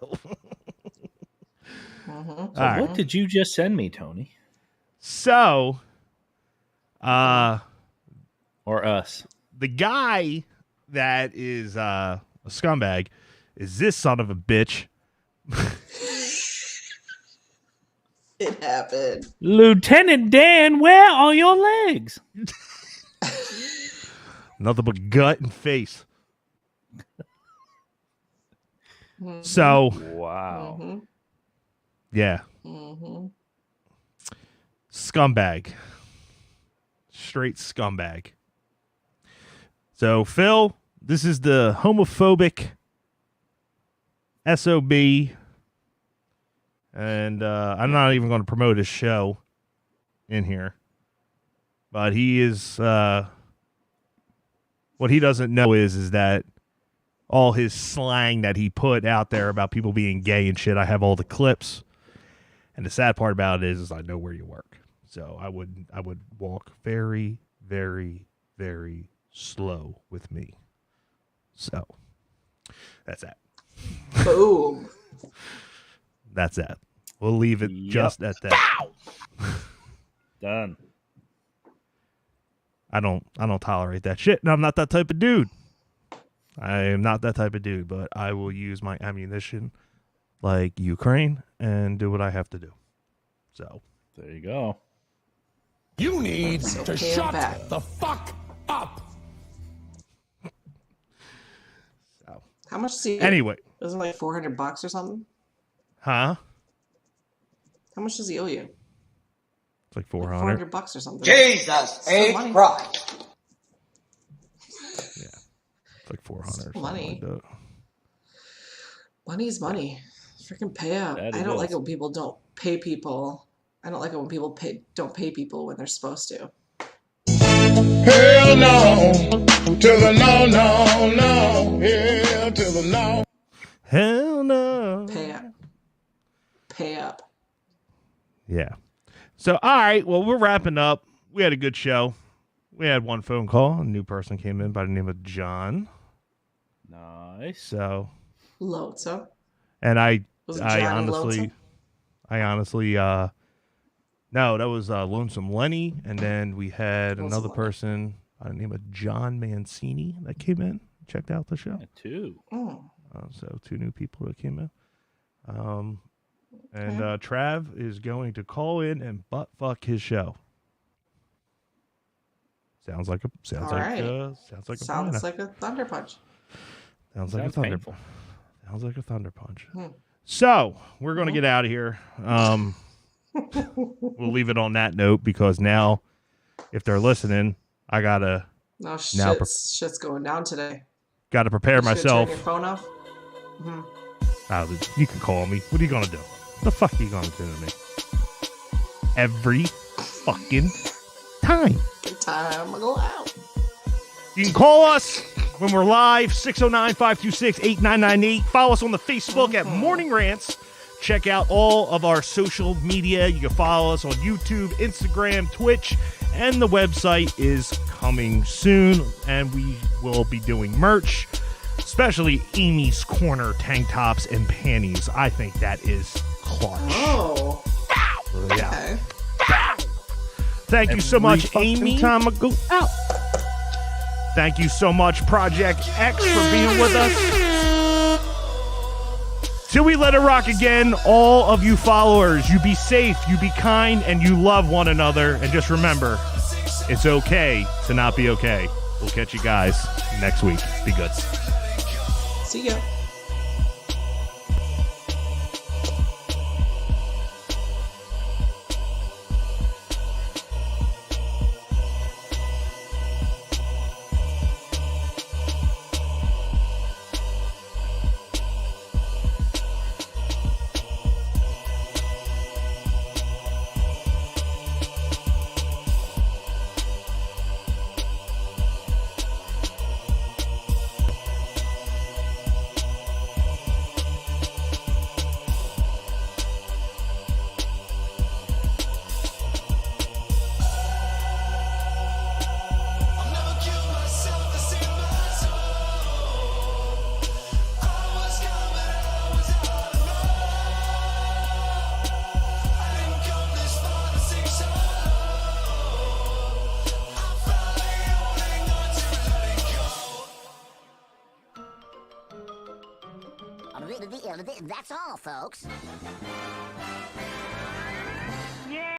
Mm-hmm. So what did you just send me, Tony? So, or us? The guy that is a scumbag is this son of a bitch. It happened. Lieutenant Dan, where are your legs? Nothing but gut and face. So, wow. Mm-hmm. Yeah. Mm-hmm. Scumbag. Straight scumbag. So, Phil, this is the homophobic SOB. And I'm not even going to promote his show in here. But he is... what he doesn't know is that all his slang that he put out there about people being gay and shit, I have all the clips. And the sad part about it is I know where you work. So I would walk very, very, very slow with me. So that's that. Boom. That's that. We'll leave it just at that. Done. I don't tolerate that shit, and I'm not that type of dude. I am not that type of dude, but I will use my ammunition like Ukraine and do what I have to do. So there you go. You need So to pay him shut back. the fuck up. How much does he? Anyway, Isn't it like $400 or something? huh? How much does he owe you? It's like 400. $400 or something. Jesus H. Christ. Yeah, it's like 400 or something Money. like that. Money's money. Freaking pay up. That I it don't like is. it when people don't pay people. I don't like it when people don't pay people when they're supposed to. Hell no. To the no, no, no. Hell to the no. Hell no. Pay up. Pay up. Yeah. So, all right. Well, we're wrapping up. We had a good show. We had one phone call. A new person came in by the name of John. Nice. So, Lonesome. and I Johnny honestly, no, that was Lonesome Lenny. And then we had another person by the name of John Mancini that came in, checked out the show. Yeah, two. So 2 new people that came in. And Trav is going to call in and butt fuck his show. Sounds like a Sounds like a thunder punch. Sounds like a thunder punch. Sounds like a thunder punch. Hmm. So we're going to get out of here. We'll leave it on that note because now, if they're listening, I gotta No, shit's going down today. Gotta prepare myself. Turn your phone off. You can call me. What are you gonna do? What the fuck are you gonna do to me? Every fucking time. Every time I go out. You can call us when we're live, 609-526-8998. Follow us on the Facebook at Morn'In Rants. Check out all of our social media. You can follow us on YouTube, Instagram, Twitch, and the website is coming soon. And we will be doing merch, especially Aimeesss Corner tank tops and panties. I think that is clutch. Oh. Yeah. Okay. Thank you so much, Amy. Time I go out. Thank you so much, Project X, for being with us. Till we let it rock again, all of you followers, you be safe, you be kind, and you love one another. And just remember, it's okay to not be okay. We'll catch you guys next week. Be good. See ya. That's all, folks.